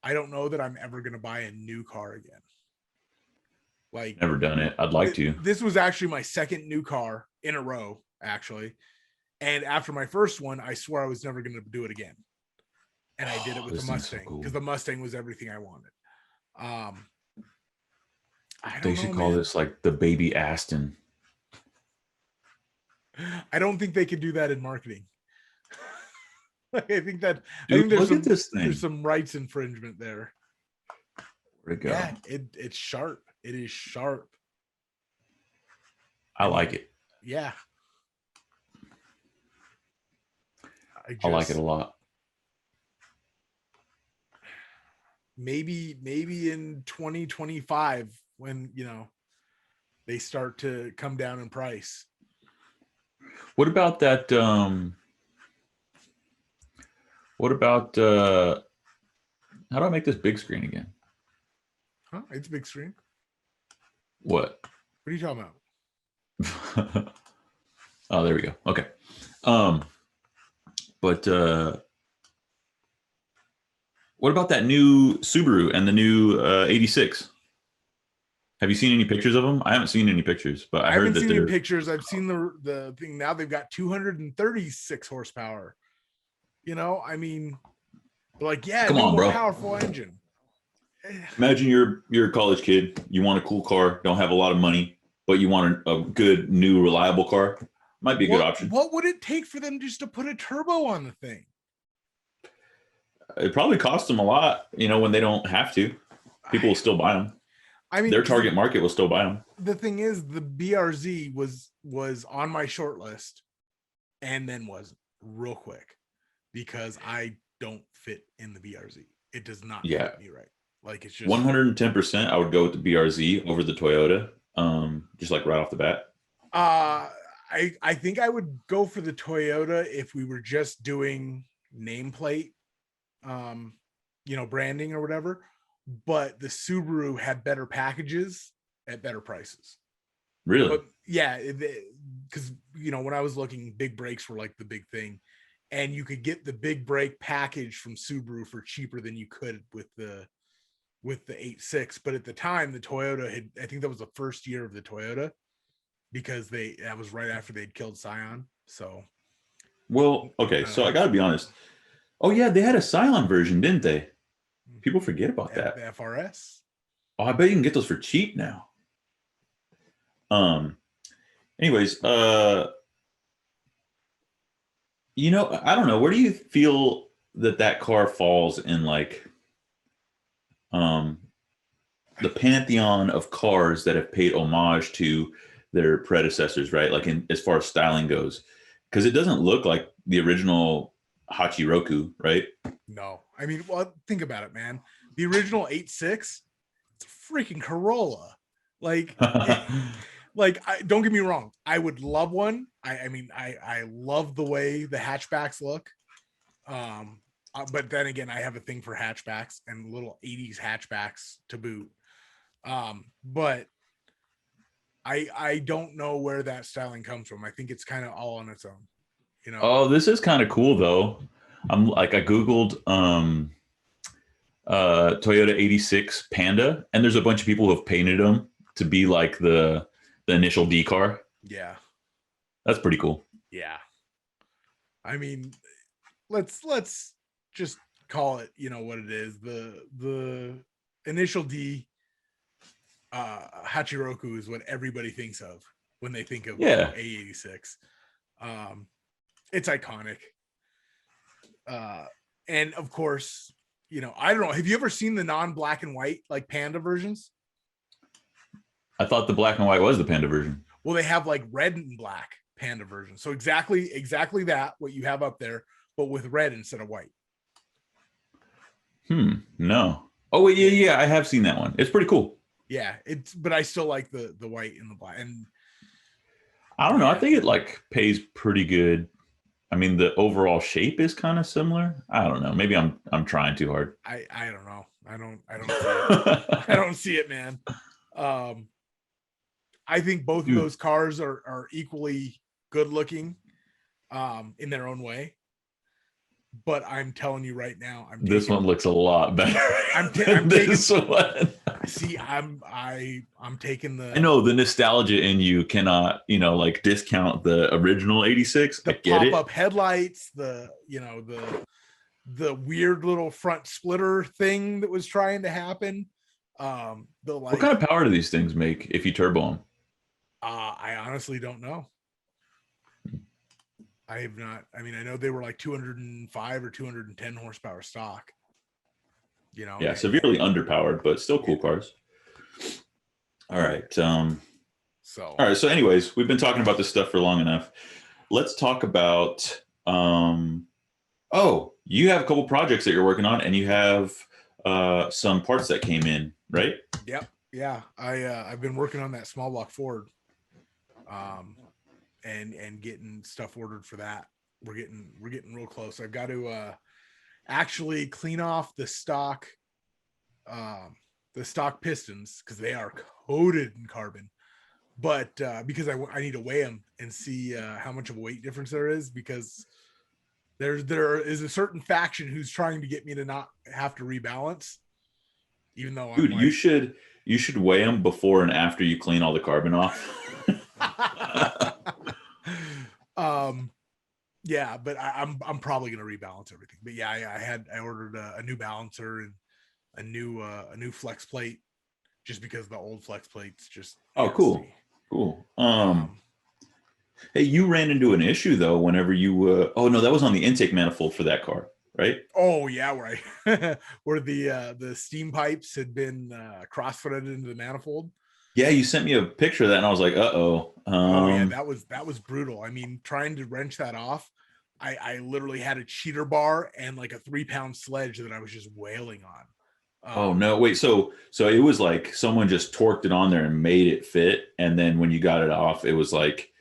I don't know that I'm ever going to buy a new car again. Like, never done it. I'd like to. This was actually my second new car in a row, actually. And after my first one, I swore I was never going to do it again. And I did it with the Mustang because the Mustang was everything I wanted. They should call this like the baby Aston. I don't think they could do that in marketing. I think there's some rights infringement there. Where'd it go? Yeah, it's sharp. It is sharp. I like it. Yeah. I like it a lot. Maybe in 2025 when, they start to come down in price. What about that? What about how do I make this big screen again? Huh? It's big screen. What? What are you talking about? Oh, there we go. Okay. But what about that new Subaru and the new 86? Have you seen any pictures of them? I haven't seen any pictures, but I heard that they're pictures. I've seen the thing. Now they've got 236 horsepower. I mean, like, yeah, come on, bro. Powerful engine. Imagine you're a college kid. You want a cool car. Don't have a lot of money, but you want a good, new, reliable car. Might be a good option. What would it take for them just to put a turbo on the thing? It probably costs them a lot. When they don't have to, people will still buy them. I mean, their target market will still buy them. The thing is, the BRZ was on my short list, and then was real quick because I don't fit in the BRZ. It does not fit me right. Like, it's just 110%. I would go with the BRZ over the Toyota. Just like right off the bat. I I think I would go for the Toyota if we were just doing nameplate, branding or whatever. But the Subaru had better packages at better prices. Really? But yeah, because when I was looking, big brakes were like the big thing, and you could get the big brake package from Subaru for cheaper than you could with the 8.6. But at the time, the Toyota I think that was the first year of the Toyota, because that was right after they'd killed Scion. So, well, okay, so I got to be honest. Oh yeah, they had a Scion version, didn't they? People forget about that. The FRS. Oh, I bet you can get those for cheap now. Anyways, I don't know. Where do you feel that car falls in like the pantheon of cars that have paid homage to their predecessors, right? Like as far as styling goes, because it doesn't look like the original Hachiroku, right? No, I mean, well, think about it, man. The original 8.6, it's a freaking Corolla. Like, don't get me wrong, I would love one. I love the way the hatchbacks look. But then again, I have a thing for hatchbacks and little 80s hatchbacks to boot. But I don't know where that styling comes from. I think it's kind of all on its own, Oh, this is kind of cool though. I Googled Toyota 86 Panda, and there's a bunch of people who have painted them to be like the initial D car. Yeah. That's pretty cool. Yeah. I mean, let's just call it, what it is. The initial D Hachiroku is what everybody thinks of when they think of A86. It's iconic. And of course, I don't know. Have you ever seen the non-black and white like Panda versions? I thought the black and white was the Panda version. Well, they have like red and black Panda version. So exactly that, what you have up there, but with red instead of white. No. Oh wait, yeah, I have seen that one. It's pretty cool. Yeah, but I still like the white and the black. And I don't know. I think it like pays pretty good. I mean, the overall shape is kind of similar. I don't know. Maybe I'm trying too hard. I don't know. I don't see it. I don't see it, man. I think both of those cars are equally good looking in their own way. But I'm telling you right now, this one looks a lot better. I'm taking this one. See, I'm taking the. I know the nostalgia in you cannot, like discount the original 86. The pop-up headlights, the weird little front splitter thing that was trying to happen. What kind of power do these things make if you turbo them? I honestly don't know. I have not. I mean, I know they were like 205 or 210 horsepower stock. Yeah, severely underpowered, but still cool cars. All right. All right. So, anyways, we've been talking about this stuff for long enough. Let's talk about. You have a couple projects that you're working on, and you have some parts that came in, right? Yep. Yeah. I've been working on that small block Ford. And getting stuff ordered for that. We're getting real close. I've got to actually clean off the stock pistons, because they are coated in carbon. But because I need to weigh them and see how much of a weight difference there is, because there is a certain faction who's trying to get me to not have to rebalance. Even though you should weigh them before and after you clean all the carbon off. Yeah, but I'm probably gonna rebalance everything. But yeah, I ordered a new balancer and a new flex plate, just because the old flex plates just cool. Hey, you ran into an issue though whenever you that was on the intake manifold for that car, right? Oh yeah, right. Where the steam pipes had been cross-threaded into the manifold. Yeah, you sent me a picture of that, and I was like, "Uh-oh." Oh yeah, that was brutal. I mean, trying to wrench that off, I literally had a cheater bar and like a 3-pound sledge that I was just wailing on. Oh no! Wait, so it was like someone just torqued it on there and made it fit, and then when you got it off, it was like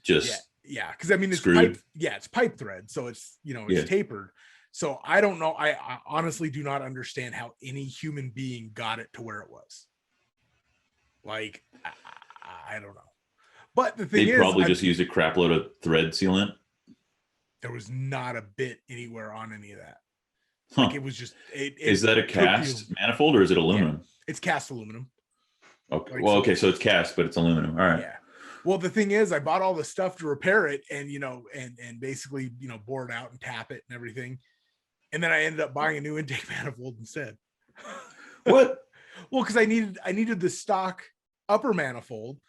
just Yeah, because I mean it's screwed. pipe. Yeah, it's pipe thread, so it's it's Yeah. tapered. So I don't know. I honestly do not understand how any human being got it to where it was. Like I don't know. But the thing They is, probably just used a crap load of thread sealant. there was not a bit anywhere on any of that. Huh. Like it was just. Is that a cast manifold or is it aluminum? Yeah, it's cast aluminum. Okay. Like, Well, okay, so it's cast, but it's aluminum. All right. Yeah. Well, the thing is, I bought all the stuff to repair it, and and basically bore it out and tap it and everything, and then I ended up buying a new intake manifold instead. What? Well, because I needed the stock upper manifold,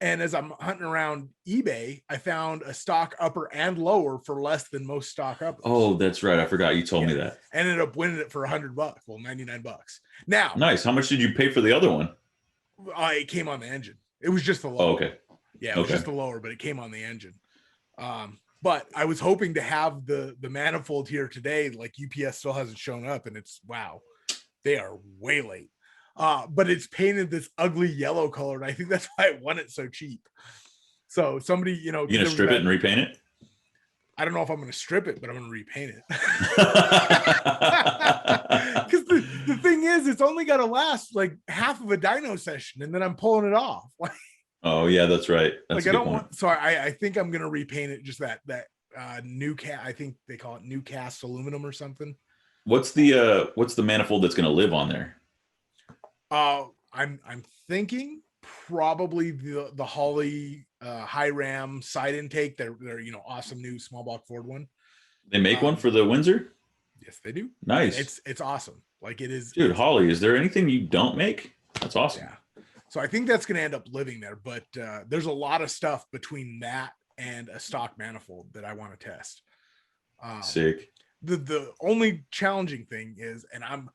and as I'm hunting around eBay, I found a stock upper and lower for less than most stock uppers. Oh, that's right. I forgot you told me that. I ended up winning it for $100. Well, $99. Now, nice. How much did you pay for the other one? It came on the engine. It was just the lower. Oh, okay. Yeah, it was just the lower, but it came on the engine. But I was hoping to have the manifold here today. Like UPS still hasn't shown up, and it's wow, they are way late. But it's painted this ugly yellow color, and I think that's why I won it so cheap. So somebody, you gonna strip it and repaint it? I don't know if I'm gonna strip it, but I'm gonna repaint it. Because the thing is, it's only got to last like half of a dyno session, and then I'm pulling it off. Oh yeah, that's right. That's like I don't want. So I think I'm gonna repaint it just that new cast. I think they call it new cast aluminum or something. What's the manifold that's gonna live on there? I'm thinking probably the Holley high ram side intake. They're awesome new small block Ford one. They make one for the Windsor? Yes, they do. Nice. It's awesome. Like it is. Dude, Holley, is there anything you don't make? That's awesome. Yeah. So I think that's going to end up living there, but there's a lot of stuff between that and a stock manifold that I want to test. Sick. The only challenging thing is, and I'm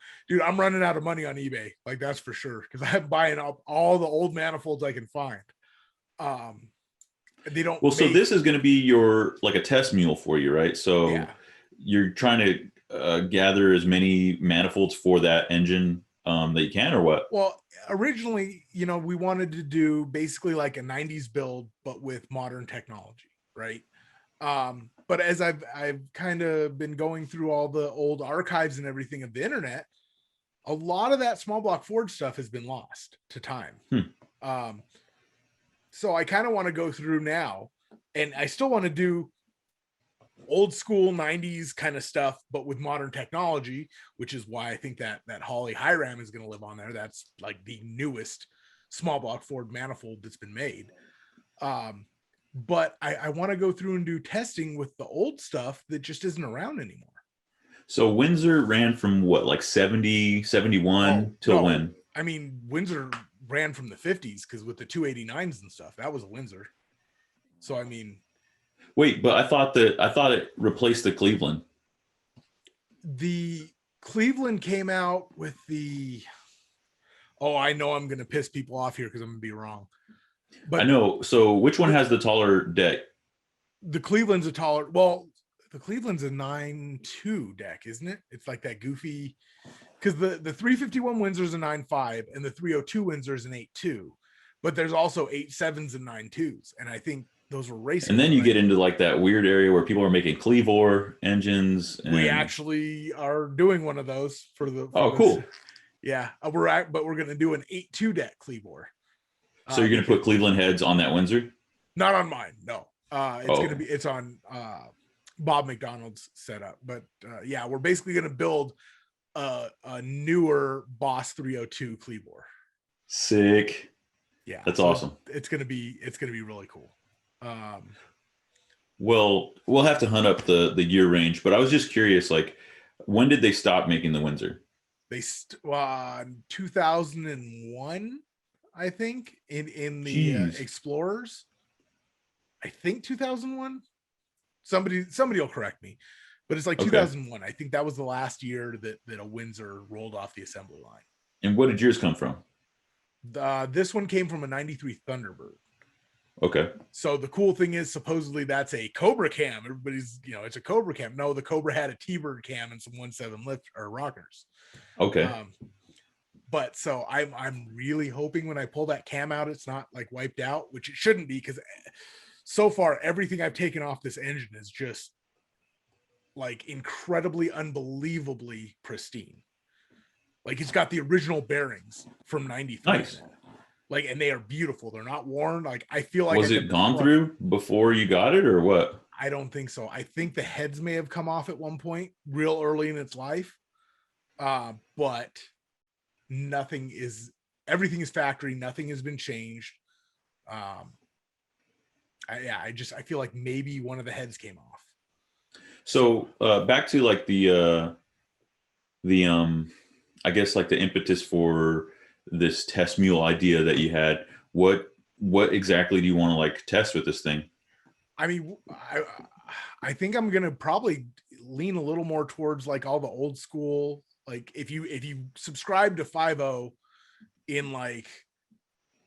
running out of money on eBay, like that's for sure, because I'm buying up all the old manifolds I can find. They don't. Well, so this is going to be your like a test mule for you, right? So yeah. You're trying to gather as many manifolds for that engine that you can, or what? Well, originally, we wanted to do basically like a 90s build, but with modern technology, right? But as I've kind of been going through all the old archives and everything of the internet, a lot of that small block Ford stuff has been lost to time. So I kind of want to go through now, and I still want to do old school 90s kind of stuff, but with modern technology, which is why I think that Holley high ram is going to live on there. That's like the newest small block Ford manifold that's been made. But I want to go through and do testing with the old stuff that just isn't around anymore. So Windsor ran from what, like 70, 71 till when? I mean, Windsor ran from the 50s because with the 289s and stuff, that was a Windsor. So, I mean. Wait, but I thought it replaced the Cleveland. The Cleveland came out with the. Oh, I know I'm going to piss people off here because I'm going to be wrong. But I know. So which one has the taller deck? The Cleveland's a taller. Well, the Cleveland's a 9.2 deck, isn't it? It's like that goofy. Because the 351 Windsor is a 9.5 and the 302 Windsor is an 8.2. But there's also 8.7s and 9.2s. And I think those were racing. And then you get into like that weird area where people are making Clevor engines. And... We actually are doing one of those for the. Cool. Yeah, we're going to do an 8.2 deck Clevor. So you're going to put Cleveland heads on that Windsor? Not on mine. No. It's on Bob McDonald's setup. But yeah, we're basically going to build a newer Boss 302 Clevor. Sick. Yeah. That's awesome. It's going to be really cool. Well, we'll have to hunt up the year range, but I was just curious, like, when did they stop making the Windsor? They 2001, I think, in the Explorers. I think 2001. Somebody will correct me, but it's like 2001. I think that was the last year that a Windsor rolled off the assembly line. And what did yours come from? This one came from a 93 Thunderbird. Okay. So the cool thing is supposedly that's a Cobra cam. Everybody's, it's a Cobra cam. No, the Cobra had a T-Bird cam and some 1.7 lift or rockers. Okay. But so I'm really hoping when I pull that cam out, it's not like wiped out, which it shouldn't be, because so far, everything I've taken off this engine is just like incredibly, unbelievably pristine. Like it's got the original bearings from 93. Nice. Like, and they are beautiful. They're not worn. Like, I feel like Was it gone through before you got it or what? I don't think so. I think the heads may have come off at one point real early in its life. But everything is factory. Nothing has been changed. I feel like maybe one of the heads came off. So back to like the I guess like the impetus for this test mule idea that you had. What exactly do you want to like test with this thing? I mean, I think I'm gonna probably lean a little more towards like all the old school. Like if you subscribe to 5.0 in like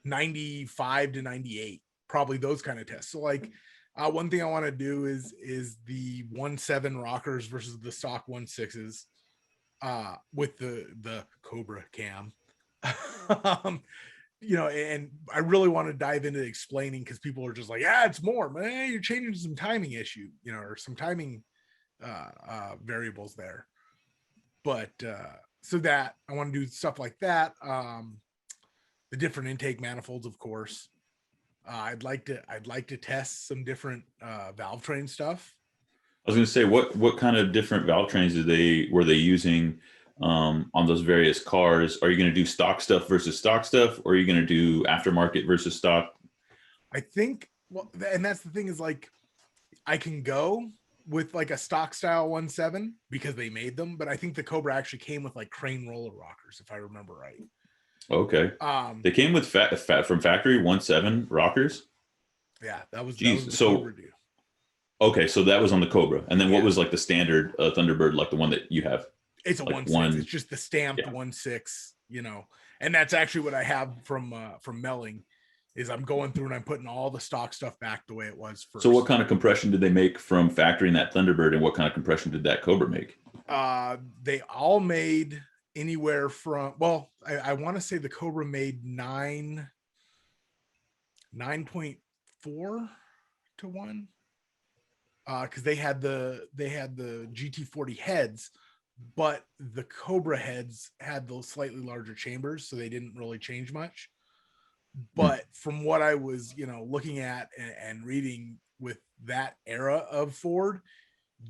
95 to 98, probably those kind of tests. So like one thing I want to do is the 1.7 rockers versus the stock 1.6s with the Cobra cam. And I really want to dive into explaining, because people are just like, yeah, it's more, man, you're changing some timing issue, or some timing variables there. But so that I want to do stuff like that. The different intake manifolds, of course. I'd like to test some different valve train stuff. I was going to say, what kind of different valve trains were they using on those various cars? Are you going to do stock stuff versus stock stuff, or are you going to do aftermarket versus stock? I think, well, and that's the thing is like, I can go with like a stock style 1.7 because they made them, but I think the Cobra actually came with like crane roller rockers, if I remember right. Okay. They came with from factory 1.7 rockers. Yeah, that was the Cobra dude. Okay, so that was on the Cobra, and then what was like the standard Thunderbird, like the one that you have? It's a like 1.6. It's just the stamped 1.6, and that's actually what I have from Melling. Is I'm going through and I'm putting all the stock stuff back the way it was first. So what kind of compression did they make from factory in that Thunderbird, and what kind of compression did that Cobra make? They all made anywhere from, well, I want to say the Cobra made 9.4 to 1. Because they had the GT40 heads, but the Cobra heads had those slightly larger chambers, so they didn't really change much. But from what I was, looking at and reading with that era of Ford,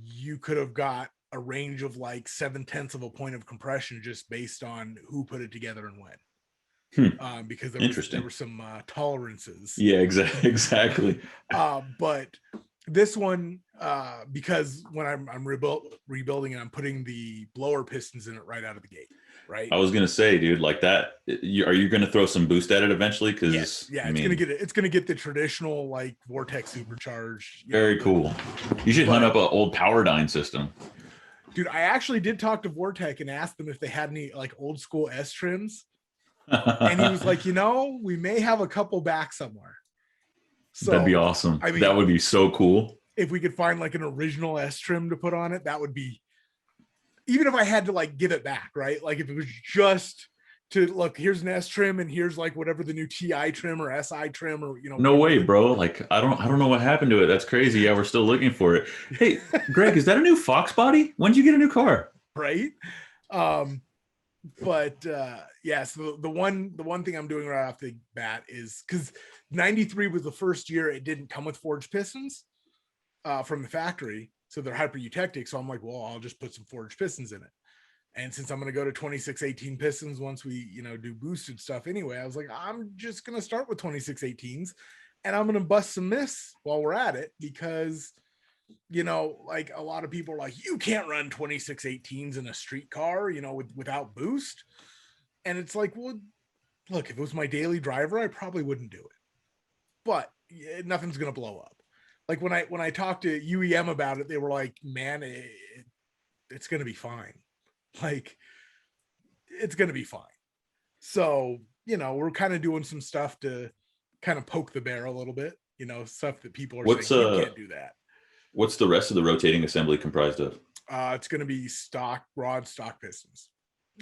you could have got a range of like 0.7 of a point of compression just based on who put it together and when. Because there were some tolerances. Yeah, exactly. But this one, because when I'm rebuilding and I'm putting the blower pistons in it right out of the gate, right? I was gonna say, dude, like that. Are you gonna throw some boost at it eventually? Because it's gonna get the traditional like Vortex supercharged. Very cool. You should hunt up an old Powerdyne system. Dude, I actually did talk to Vortex and asked them if they had any like old school S trims, and he was like, we may have a couple back somewhere. So that'd be awesome. I mean, that would be so cool. If we could find like an original S trim to put on it, that would be, even if I had to like give it back, right? Like if it was just to look, here's an S trim and here's like whatever the new TI trim or SI trim or, No way, bro. Like, I don't know what happened to it. That's crazy. Yeah, we're still looking for it. Hey, Greg, is that a new Fox body? When did you get a new car? Right. But so the one thing I'm doing right off the bat is because 93 was the first year it didn't come with forged pistons from the factory, so they're hyper-eutectic. So I'm like, well, I'll just put some forged pistons in it. And since I'm going to go to 2618 pistons once we do boosted stuff anyway, I was like, I'm just going to start with 2618s, and I'm going to bust some myths while we're at it, because like a lot of people are like, you can't run 2618s in a street car, without boost. And it's like, well, look, if it was my daily driver, I probably wouldn't do it, but nothing's going to blow up. Like when I talked to UEM about it, they were like, man, it's going to be fine. Like it's going to be fine. So, we're kind of doing some stuff to kind of poke the bear a little bit, stuff that people are saying, you can't do that. What's the rest of the rotating assembly comprised of? It's going to be stock pistons.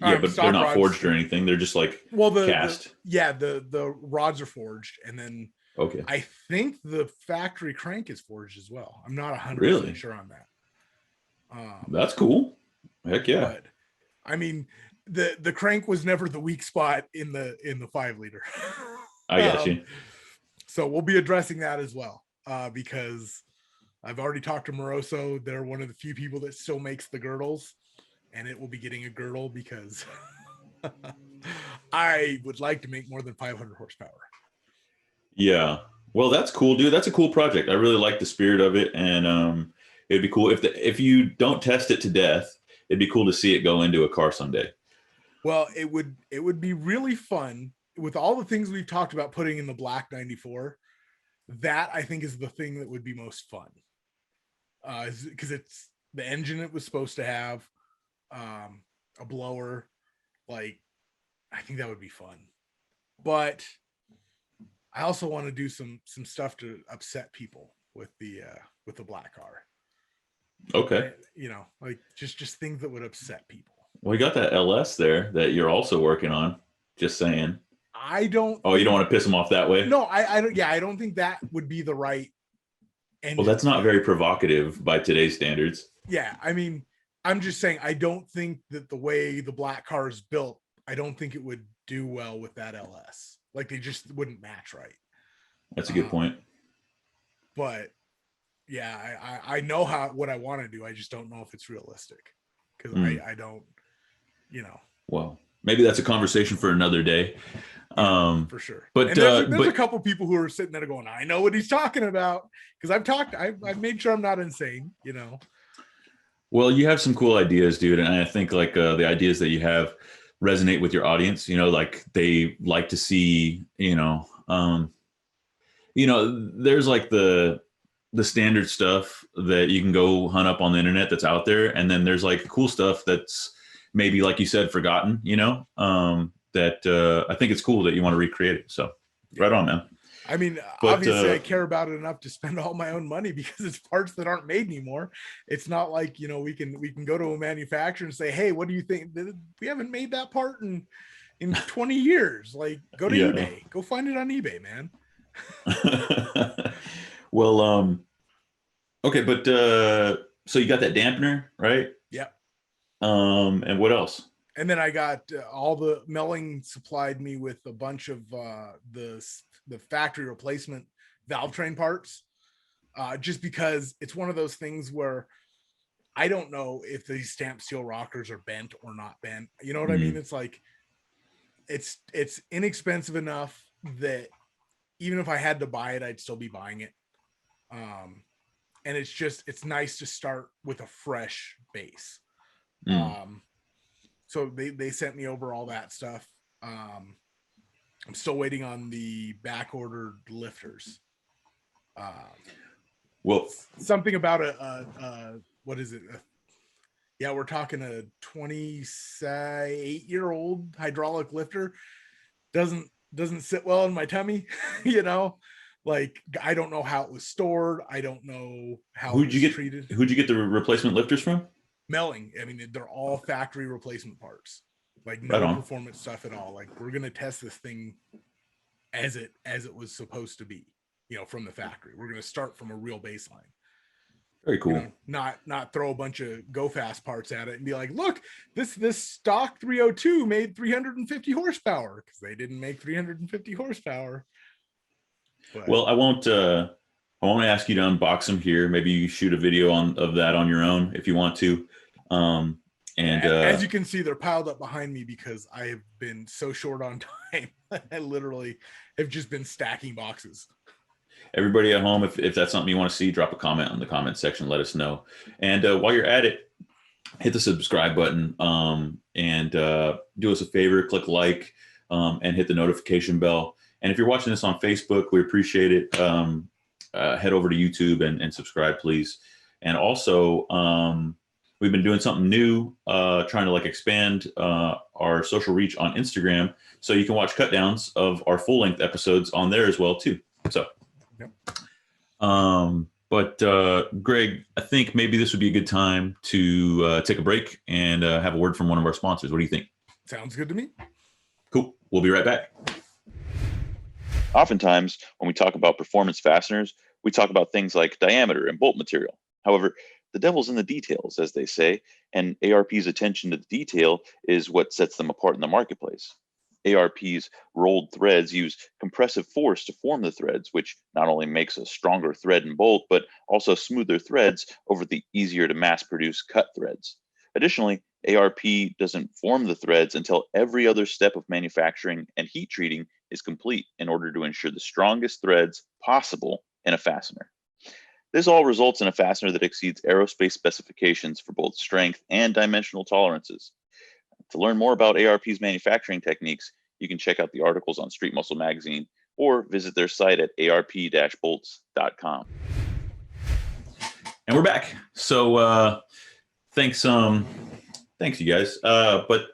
Yeah, but they're not forged or anything. They're just like cast. The rods are forged, and then Okay. I think the factory crank is forged as well. I'm not 100% Really? sure on that. That's cool. Heck yeah. But I mean, the crank was never the weak spot in the 5-liter. I got you. So we'll be addressing that as well, because I've already talked to Moroso. They're one of the few people that still makes the girdles, and it will be getting a girdle because I would like to make more than 500 horsepower. Yeah. Well, that's cool, dude. That's a cool project. I really like the spirit of it, and it'd be cool if you don't test it to death. It'd be cool to see it go into a car someday. Well, it would be really fun with all the things we've talked about putting in the black 94. That I think is the thing that would be most fun, because it's the engine it was supposed to have, a blower. Like, I think that would be fun, but I also want to do some stuff to upset people with the black car. Okay. You know, like just things that would upset people. Well, you got that LS there that you're also working on. Just saying. I don't. Oh, you don't want to piss them off that way? No, I don't. Yeah, I don't think that would be the right engine. Well, that's not very provocative by today's standards. Yeah, I mean, I'm just saying I don't think that the way the black car is built, I don't think it would do well with that LS. Like, they just wouldn't match right. That's a good point. But yeah, I know what I want to do. I just don't know if it's realistic, because I don't, you know. Well, maybe that's a conversation for another day. For sure. But and there's a couple people who are sitting there going, I know what he's talking about, because I've made sure I'm not insane, you know. Well, you have some cool ideas, dude, and I think like the ideas that you have resonate with your audience. You know, like they like to see, there's like the standard stuff that you can go hunt up on the internet that's out there, and then there's like cool stuff that's maybe, like you said, forgotten. That I think it's cool that you want to recreate it. So, right on, man. I mean, obviously, I care about it enough to spend all my own money, because it's parts that aren't made anymore. It's not like, we can go to a manufacturer and say, hey, what do you think? We haven't made that part in 20 years. Like, go to eBay. Go find it on eBay, man. Well, okay, but so you got that dampener, right? Yep. And what else? And then I got all the Melling supplied me with a bunch of the factory replacement valve train parts, just because it's one of those things where I don't know if these stamped steel rockers are bent or not bent. You know what I mean? It's like, it's inexpensive enough that even if I had to buy it, I'd still be buying it. And it's nice to start with a fresh base. So they sent me over all that stuff. I'm still waiting on the back ordered lifters. Well, something about what is it? Yeah, we're talking a 28-year-old hydraulic lifter. Doesn't sit well in my tummy, Like, I don't know how it was stored. I don't know how it was treated. Who'd you get the replacement lifters from? Melling. I mean, they're all factory replacement parts. Like, no performance stuff at all. Like, we're gonna test this thing as it was supposed to be, from the factory. We're gonna start from a real baseline. Very cool. Not throw a bunch of go fast parts at it and be like, look, this stock 302 made 350 horsepower, because they didn't make 350 horsepower. But, well, I won't ask you to unbox them here. Maybe you shoot a video of that on your own if you want to. And as you can see, they're piled up behind me because I have been so short on time. I literally have just been stacking boxes. Everybody at home, if that's something you want to see, drop a comment in the comment section. Let us know. And while you're at it, hit the subscribe button, and do us a favor, click like, and hit the notification bell. And if you're watching this on Facebook, we appreciate it. Head over to YouTube and subscribe, please. And also, we've been doing something new, trying to expand our social reach on Instagram, so you can watch cut downs of our full length episodes on there as well too. So, yep. But Greg, I think maybe this would be a good time to take a break and have a word from one of our sponsors. What do you think? Sounds good to me. Cool. We'll be right back. Oftentimes, when we talk about performance fasteners, we talk about things like diameter and bolt material. However, the devil's in the details, as they say, and ARP's attention to the detail is what sets them apart in the marketplace. ARP's rolled threads use compressive force to form the threads, which not only makes a stronger thread and bolt, but also smoother threads over the easier to mass produce cut threads. Additionally, ARP doesn't form the threads until every other step of manufacturing and heat treating is complete in order to ensure the strongest threads possible in a fastener. This all results in a fastener that exceeds aerospace specifications for both strength and dimensional tolerances. To learn more about ARP's manufacturing techniques, you can check out the articles on Street Muscle Magazine or visit their site at arp-bolts.com. And we're back. So thanks you guys. But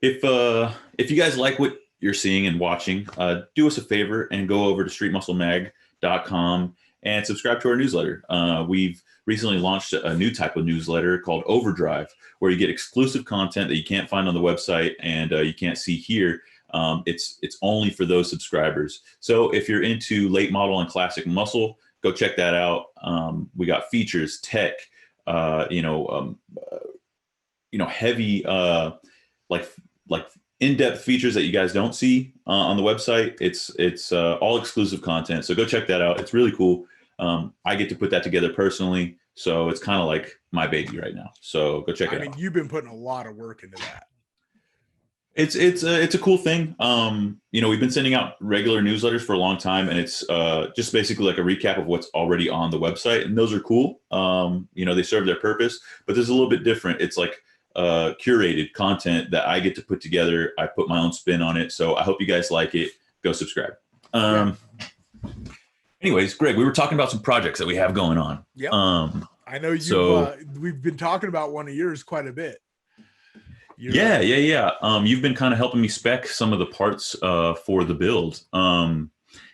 if you guys like what you're seeing and watching, do us a favor and go over to streetmusclemag.com and subscribe to our newsletter. We've recently launched a new type of newsletter called Overdrive, where you get exclusive content that you can't find on the website and you can't see here. It's only for those subscribers. So if you're into late model and classic muscle, go check that out. We got features, tech, heavy, like in-depth features that you guys don't see on the website. It's all exclusive content. So go check that out. It's really cool. I get to put that together personally. So it's kind of like my baby right now. So go check it out. I mean, you've been putting a lot of work into that. It's a cool thing. We've been sending out regular newsletters for a long time, and it's just basically like a recap of what's already on the website. And those are cool. They serve their purpose, but there's a little bit different. It's like curated content that I get to put together. I put my own spin on it. So I hope you guys like it. Go subscribe. Anyways, Greg, we were talking about some projects that we have going on. Yeah. I know we've been talking about one of yours quite a bit. Yeah. You've been kind of helping me spec some of the parts for the build. And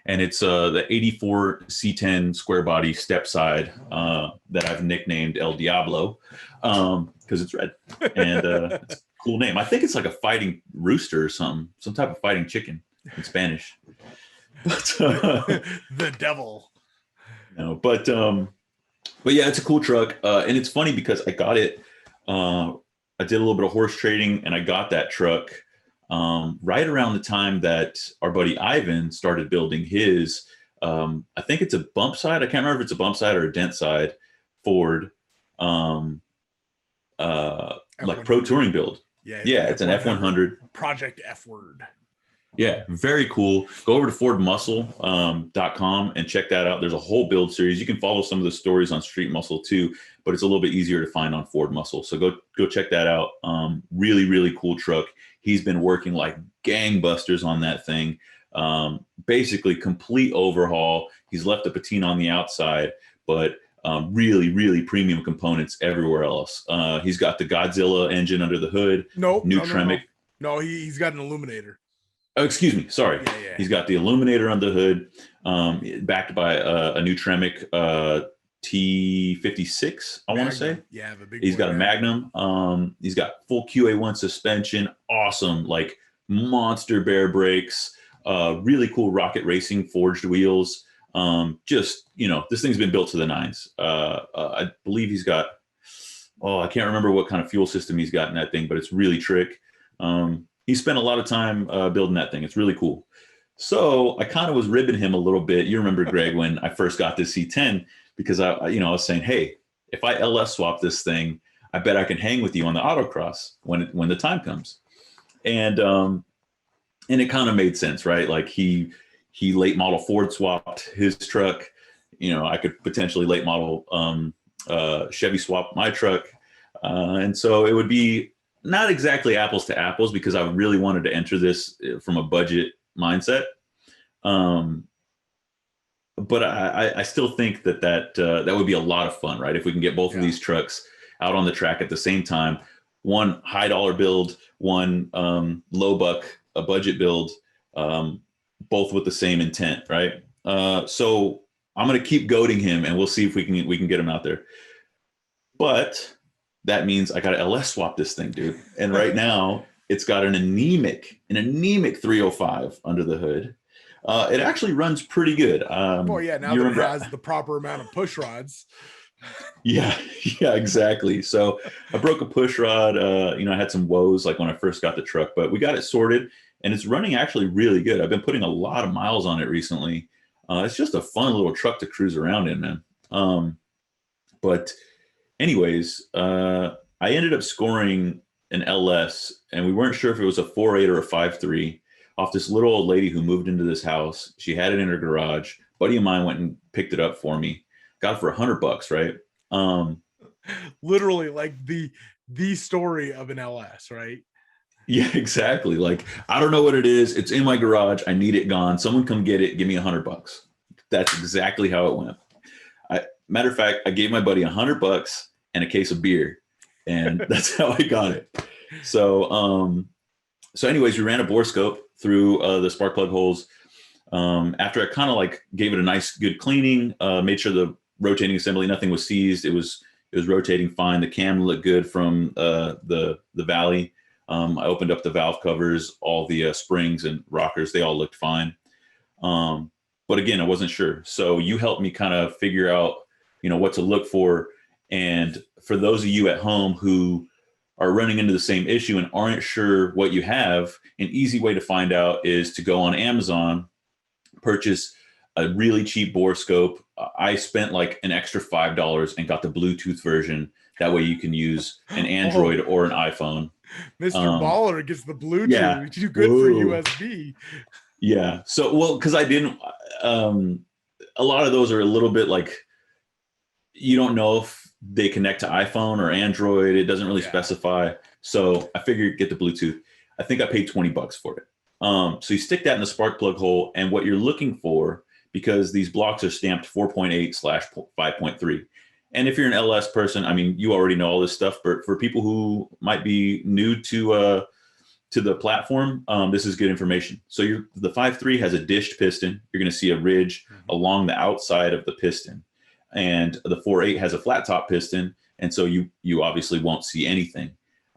it's the 84 C10 square body step side that I've nicknamed El Diablo because it's red. And it's a cool name. I think it's like a fighting rooster or something, some type of fighting chicken in Spanish. But the devil. No, but yeah, it's a cool truck. And it's funny because I got it. I did a little bit of horse trading and I got that truck right around the time that our buddy Ivan started building his, I think it's a bump side. I can't remember if it's a bump side or a dent side Ford, like pro touring build. Yeah, it's an F100. Project F word. Yeah, very cool. Go over to fordmuscle.com and check that out. There's a whole build series. You can follow some of the stories on Street Muscle too, but it's a little bit easier to find on Ford Muscle. So go check that out. Really, really cool truck. He's been working like gangbusters on that thing. Basically complete overhaul. He's left the patina on the outside, but really, really premium components everywhere else. He's got the Godzilla engine under the hood. New Tremec. No, he's got an illuminator. Oh, excuse me. Sorry. Yeah. He's got the illuminator on the hood, backed by a new Tremec T56, I want to say. Yeah, the big. He's got a Magnum. He's got full QA1 suspension. Awesome, like monster bear brakes. Really cool Rocket Racing forged wheels. This thing's been built to the nines. I believe he's got. I can't remember what kind of fuel system he's got in that thing, but it's really trick. He spent a lot of time building that thing. It's really cool. So I kind of was ribbing him a little bit. You remember, Greg, when I first got this C10, because I was saying, hey, if I LS swap this thing, I bet I can hang with you on the autocross when the time comes. And it kind of made sense, right? Like he late model Ford swapped his truck. I could potentially late model Chevy swap my truck. And so it would be not exactly apples to apples because I really wanted to enter this from a budget mindset. But I still think that would be a lot of fun, right? If we can get both of these trucks out on the track at the same time, one high dollar build, one low buck, a budget build, both with the same intent, right? So I'm going to keep goading him and we'll see if we can get him out there. But that means I got to LS swap this thing, dude. And right now it's got an anemic 305 under the hood. It actually runs pretty good. Well, yeah, now that it has the proper amount of push rods. Yeah, yeah, exactly. So I broke a push rod. I had some woes like when I first got the truck, but we got it sorted and it's running actually really good. I've been putting a lot of miles on it recently. It's just a fun little truck to cruise around in, man. But anyways, I ended up scoring an LS and we weren't sure if it was a 4.8 or a 5.3 off this little old lady who moved into this house. She had it in her garage. A buddy of mine went and picked it up for me. Got it for $100, right? Literally like the story of an LS, right? Yeah, exactly. Like, I don't know what it is. It's in my garage. I need it gone. Someone come get it. Give me $100. That's exactly how it went. Matter of fact, I gave my buddy $100 and a case of beer, and that's how I got it. So anyways, we ran a bore scope through the spark plug holes. After I kind of like gave it a nice good cleaning, made sure the rotating assembly, nothing was seized. It was rotating fine. The cam looked good from the valley. I opened up the valve covers, all the springs and rockers. They all looked fine. But again, I wasn't sure. So you helped me kind of figure out, what to look for. And for those of you at home who are running into the same issue and aren't sure what you have, an easy way to find out is to go on Amazon, purchase a really cheap bore scope. I spent like an extra $5 and got the Bluetooth version. That way you can use an Android or an iPhone. Mr. Baller gets the Bluetooth. Yeah. Too good for USB. Yeah. So, well, because I didn't, a lot of those are a little bit like, you don't know if they connect to iPhone or Android. It doesn't really specify. So I figured get the Bluetooth. I think I paid $20 for it. So you stick that in the spark plug hole, and what you're looking for, because these blocks are stamped 4.8/5.3. And if you're an LS person, I mean, you already know all this stuff, but for people who might be new to the platform, this is good information. So the 5.3 has a dished piston. You're going to see a ridge along the outside of the piston. And the 4.8 has a flat top piston. And so you obviously won't see anything.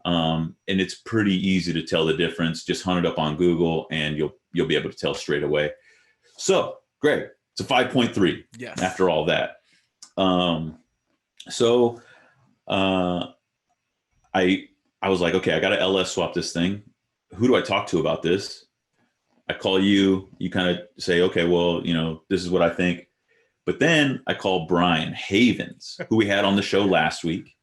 And it's pretty easy to tell the difference. Just hunt it up on Google and you'll be able to tell straight away. So great. It's a 5.3. Yes. After all that. I was like, okay, I got to LS swap this thing. Who do I talk to about this? I call you kind of say, okay, well, this is what I think. But then I call Brian Havens, who we had on the show last week.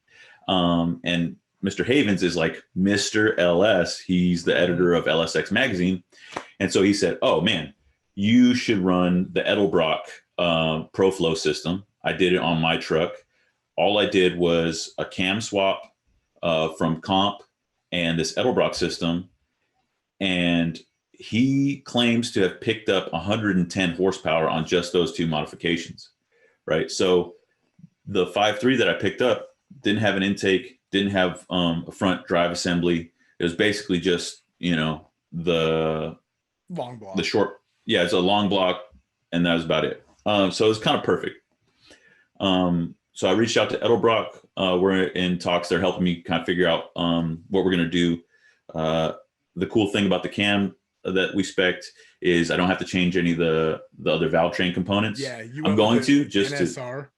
And Mr. Havens is like Mr. LS. He's the editor of LSX magazine. And so he said, oh man, you should run the Edelbrock ProFlow system. I did it on my truck. All I did was a cam swap from Comp and this Edelbrock system. And he claims to have picked up 110 horsepower on just those two modifications, right? So the 5.3 that I picked up didn't have an intake, didn't have a front drive assembly. It was basically just, the long block. The short, it's a long block, and that was about it. So it was kind of perfect. So I reached out to Edelbrock. We're in talks. They're helping me kind of figure out what we're going to do. The cool thing about the cam that we spec'd is I don't have to change any of the other valve train components. Yeah, I'm going to just NSR.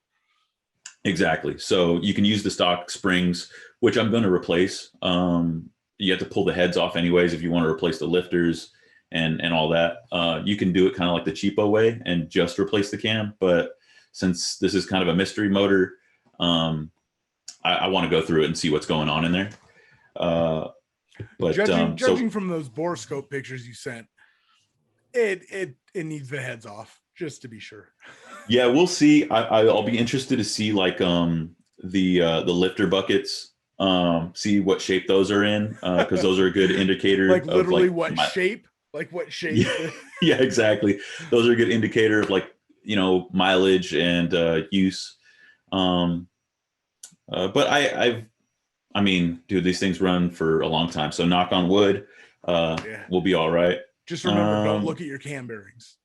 Exactly. So you can use the stock springs, which I'm going to replace. You have to pull the heads off anyways if you want to replace the lifters and all that. You can do it kind of like the cheapo way and just replace the cam. But since this is kind of a mystery motor, I want to go through it and see what's going on in there. But judging from those bore scope pictures you sent, it needs the heads off, just to be sure. Yeah, we'll see. I'll be interested to see like the lifter buckets, see what shape those are in, because those are a good indicator. Like literally of what shape? Like what shape? Yeah, exactly. Those are a good indicator of like mileage and use. But I mean, dude, these things run for a long time. So knock on wood, we'll be all right. Just remember, don't look at your cam bearings.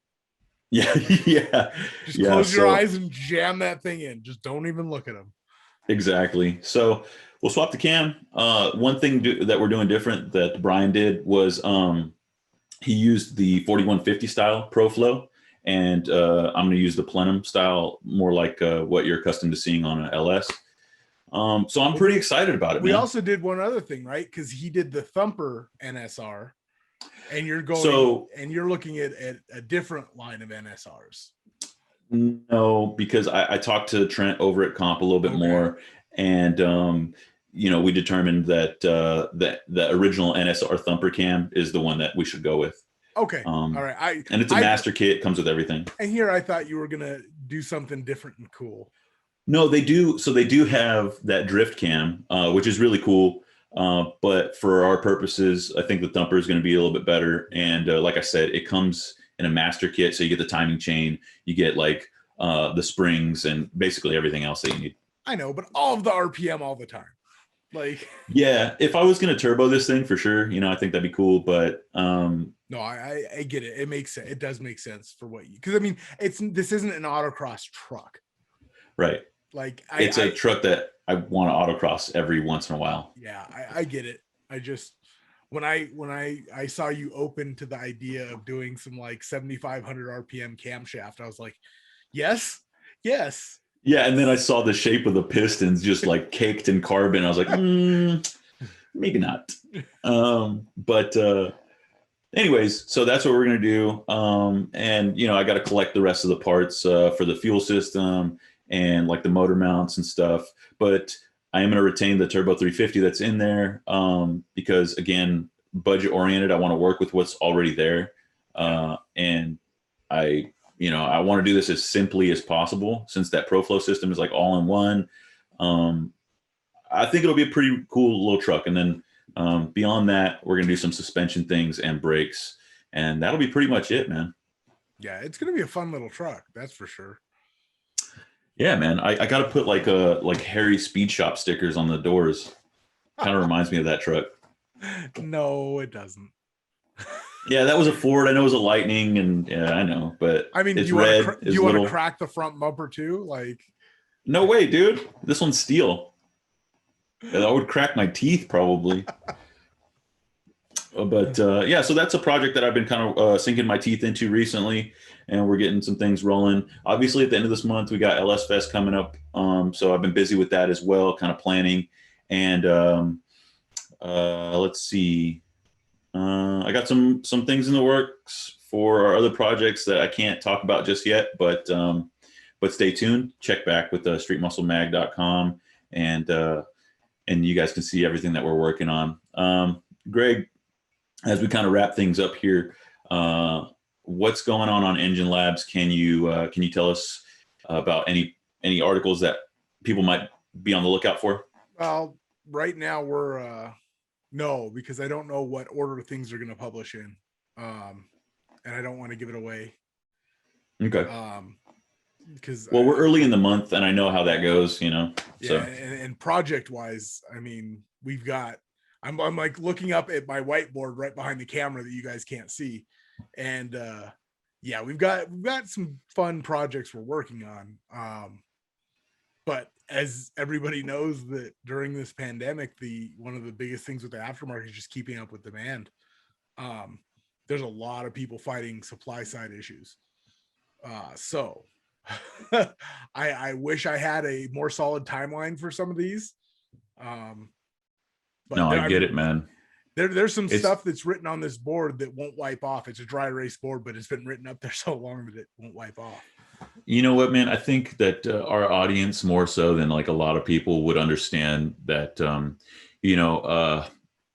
Yeah, yeah. Just close your eyes and jam that thing in. Just don't even look at them. Exactly. So we'll swap the cam. One thing that we're doing different that Brian did was he used the 4150 style ProFlow, and I'm going to use the plenum style, more like what you're accustomed to seeing on an LS. So I'm pretty excited about it. We man. also did one other thing, right? Because he did the Thumper NSR, and you're going and you're looking at a different line of NSRs. No, because I talked to Trent over at Comp a little bit more, and we determined that that the original NSR Thumper cam is the one that we should go with. Okay, all right. And it's a master kit, comes with everything. And here I thought you were gonna do something different and cool. No, they do. So they do have that drift cam, which is really cool. But for our purposes, I think the Thumper is going to be a little bit better. And like I said, it comes in a master kit. So you get the timing chain, you get like the springs and basically everything else that you need. I know, but all of the RPM all the time. Like, yeah, if I was going to turbo this thing for sure, I think that'd be cool. But no, I get it. It makes sense. It does make sense for what you, because I mean, this isn't an autocross truck. Right. Like it's a truck that I want to autocross every once in a while. Yeah, I get it. I just when I saw you open to the idea of doing some like 7,500 RPM camshaft, I was like, yes. Yeah, and then I saw the shape of the pistons just like caked in carbon. I was like, maybe not. But anyways, so that's what we're gonna do. And I got to collect the rest of the parts for the fuel system and like the motor mounts and stuff. But I am going to retain the Turbo 350 that's in there because, again, budget oriented. I want to work with what's already there. And I want to do this as simply as possible since that ProFlow system is like all in one. I think it'll be a pretty cool little truck. And then beyond that, we're going to do some suspension things and brakes. And that'll be pretty much it, man. Yeah, it's going to be a fun little truck. That's for sure. Yeah, man. I got to put like Harry Speed Shop stickers on the doors. Kind of reminds me of that truck. No, it doesn't. Yeah, that was a Ford. I know it was a Lightning, and yeah, I know, but I mean, it's you red. Want to crack the front bumper too? Like, no way, dude. This one's steel. That would crack my teeth probably. But yeah, so that's a project that I've been kind of sinking my teeth into recently, and we're getting some things rolling. Obviously, at the end of this month, we got LS Fest coming up, so I've been busy with that as well, kind of planning. And let's see, I got some things in the works for our other projects that I can't talk about just yet, but stay tuned. Check back with streetmusclemag.com, and you guys can see everything that we're working on. Greg, as we kind of wrap things up here, what's going on Engine Labs? Can you tell us about any articles that people might be on the lookout for? Well, right now we're no, because I don't know what order things are going to publish in, and I don't want to give it away. Okay. Because we're early in the month, and I know how that goes. Yeah, so. and project wise, I mean, we've got. I'm like looking up at my whiteboard right behind the camera that you guys can't see. And yeah, we've got some fun projects we're working on. But as everybody knows that during this pandemic, one of the biggest things with the aftermarket is just keeping up with demand. There's a lot of people fighting supply side issues. So I wish I had a more solid timeline for some of these. But no, I get it, man. There's some stuff that's written on this board that won't wipe off. It's a dry erase board, but it's been written up there so long that it won't wipe off. You know what, man? I think that our audience, more so than like a lot of people, would understand that,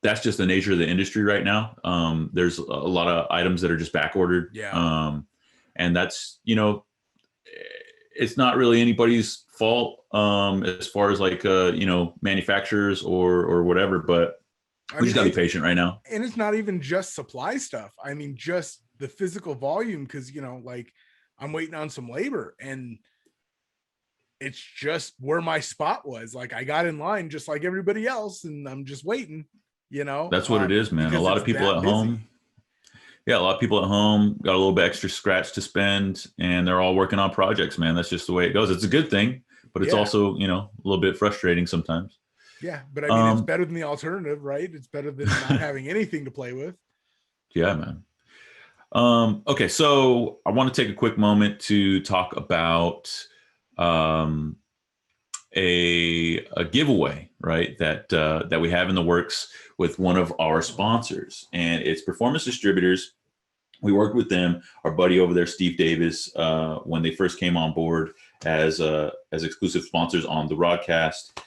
that's just the nature of the industry right now. There's a lot of items that are just back ordered. Yeah. And that's, it's not really anybody's fault as far as like manufacturers or whatever, but we just gotta be patient right now. And it's not even just supply stuff. I mean, just the physical volume, because like I'm waiting on some labor, and it's just where my spot was. Like I got in line just like everybody else, and I'm just waiting. That's what it is, man. A lot of people at home. Yeah, a lot of people at home got a little bit extra scratch to spend, and they're all working on projects, man. That's just the way it goes. It's a good thing, but it's also, a little bit frustrating sometimes. Yeah, but I mean, it's better than the alternative, right? It's better than not having anything to play with. Yeah, man. Okay, so I want to take a quick moment to talk about a giveaway, right? That we have in the works with one of our sponsors, and it's Performance Distributors. We worked with them, our buddy over there, Steve Davis, when they first came on board as exclusive sponsors on the RodCAST,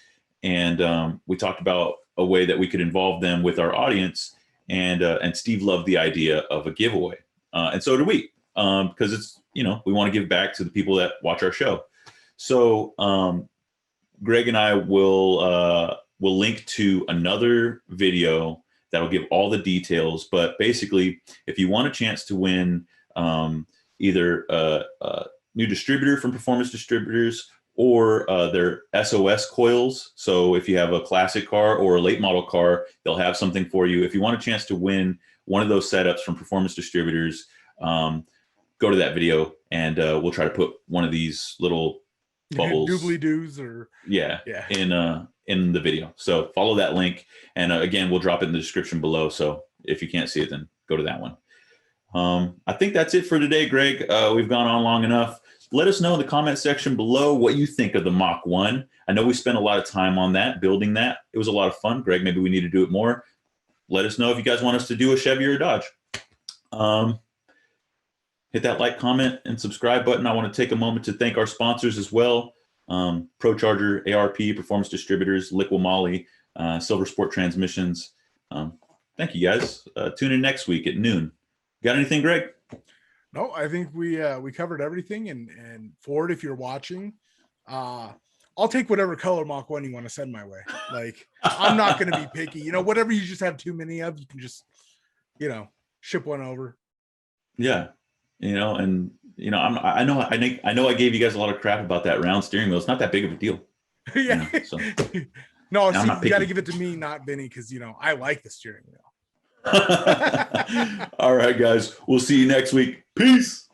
and we talked about a way that we could involve them with our audience, and Steve loved the idea of a giveaway, and so do we, because it's we want to give back to the people that watch our show. So Greg and I will link to another video that'll give all the details. But basically, if you want a chance to win either a new distributor from Performance Distributors or their SOS coils, so if you have a classic car or a late model car, they'll have something for you. If you want a chance to win one of those setups from Performance Distributors, go to that video and we'll try to put one of these little bubbles, doobly-doos, or in the video. So follow that link, and again, we'll drop it in the description below. So if you can't see it, then go to that one. I think that's it for today, Greg. We've gone on long enough. Let us know in the comment section below what you think of the Mach 1. I know we spent a lot of time on that, building that. It was a lot of fun. Greg, maybe we need to do it more. Let us know if you guys want us to do a Chevy or a Dodge. Hit that like, comment, and subscribe button. I want to take a moment to thank our sponsors as well. ProCharger, ARP, Performance Distributors, Liqui Moly, Silver Sport Transmissions. Thank you, guys. Tune in next week at noon. Got anything, Greg? No, I think we covered everything. And Ford, if you're watching, I'll take whatever color Mach 1 you want to send my way. Like, I'm not going to be picky. Whatever you just have too many of, you can just, ship one over. Yeah. I know I gave you guys a lot of crap about that round steering wheel. It's not that big of a deal. Yeah. So. No, see, you got to give it to me, not Benny, because I like the steering wheel. All right, guys. We'll see you next week. Peace.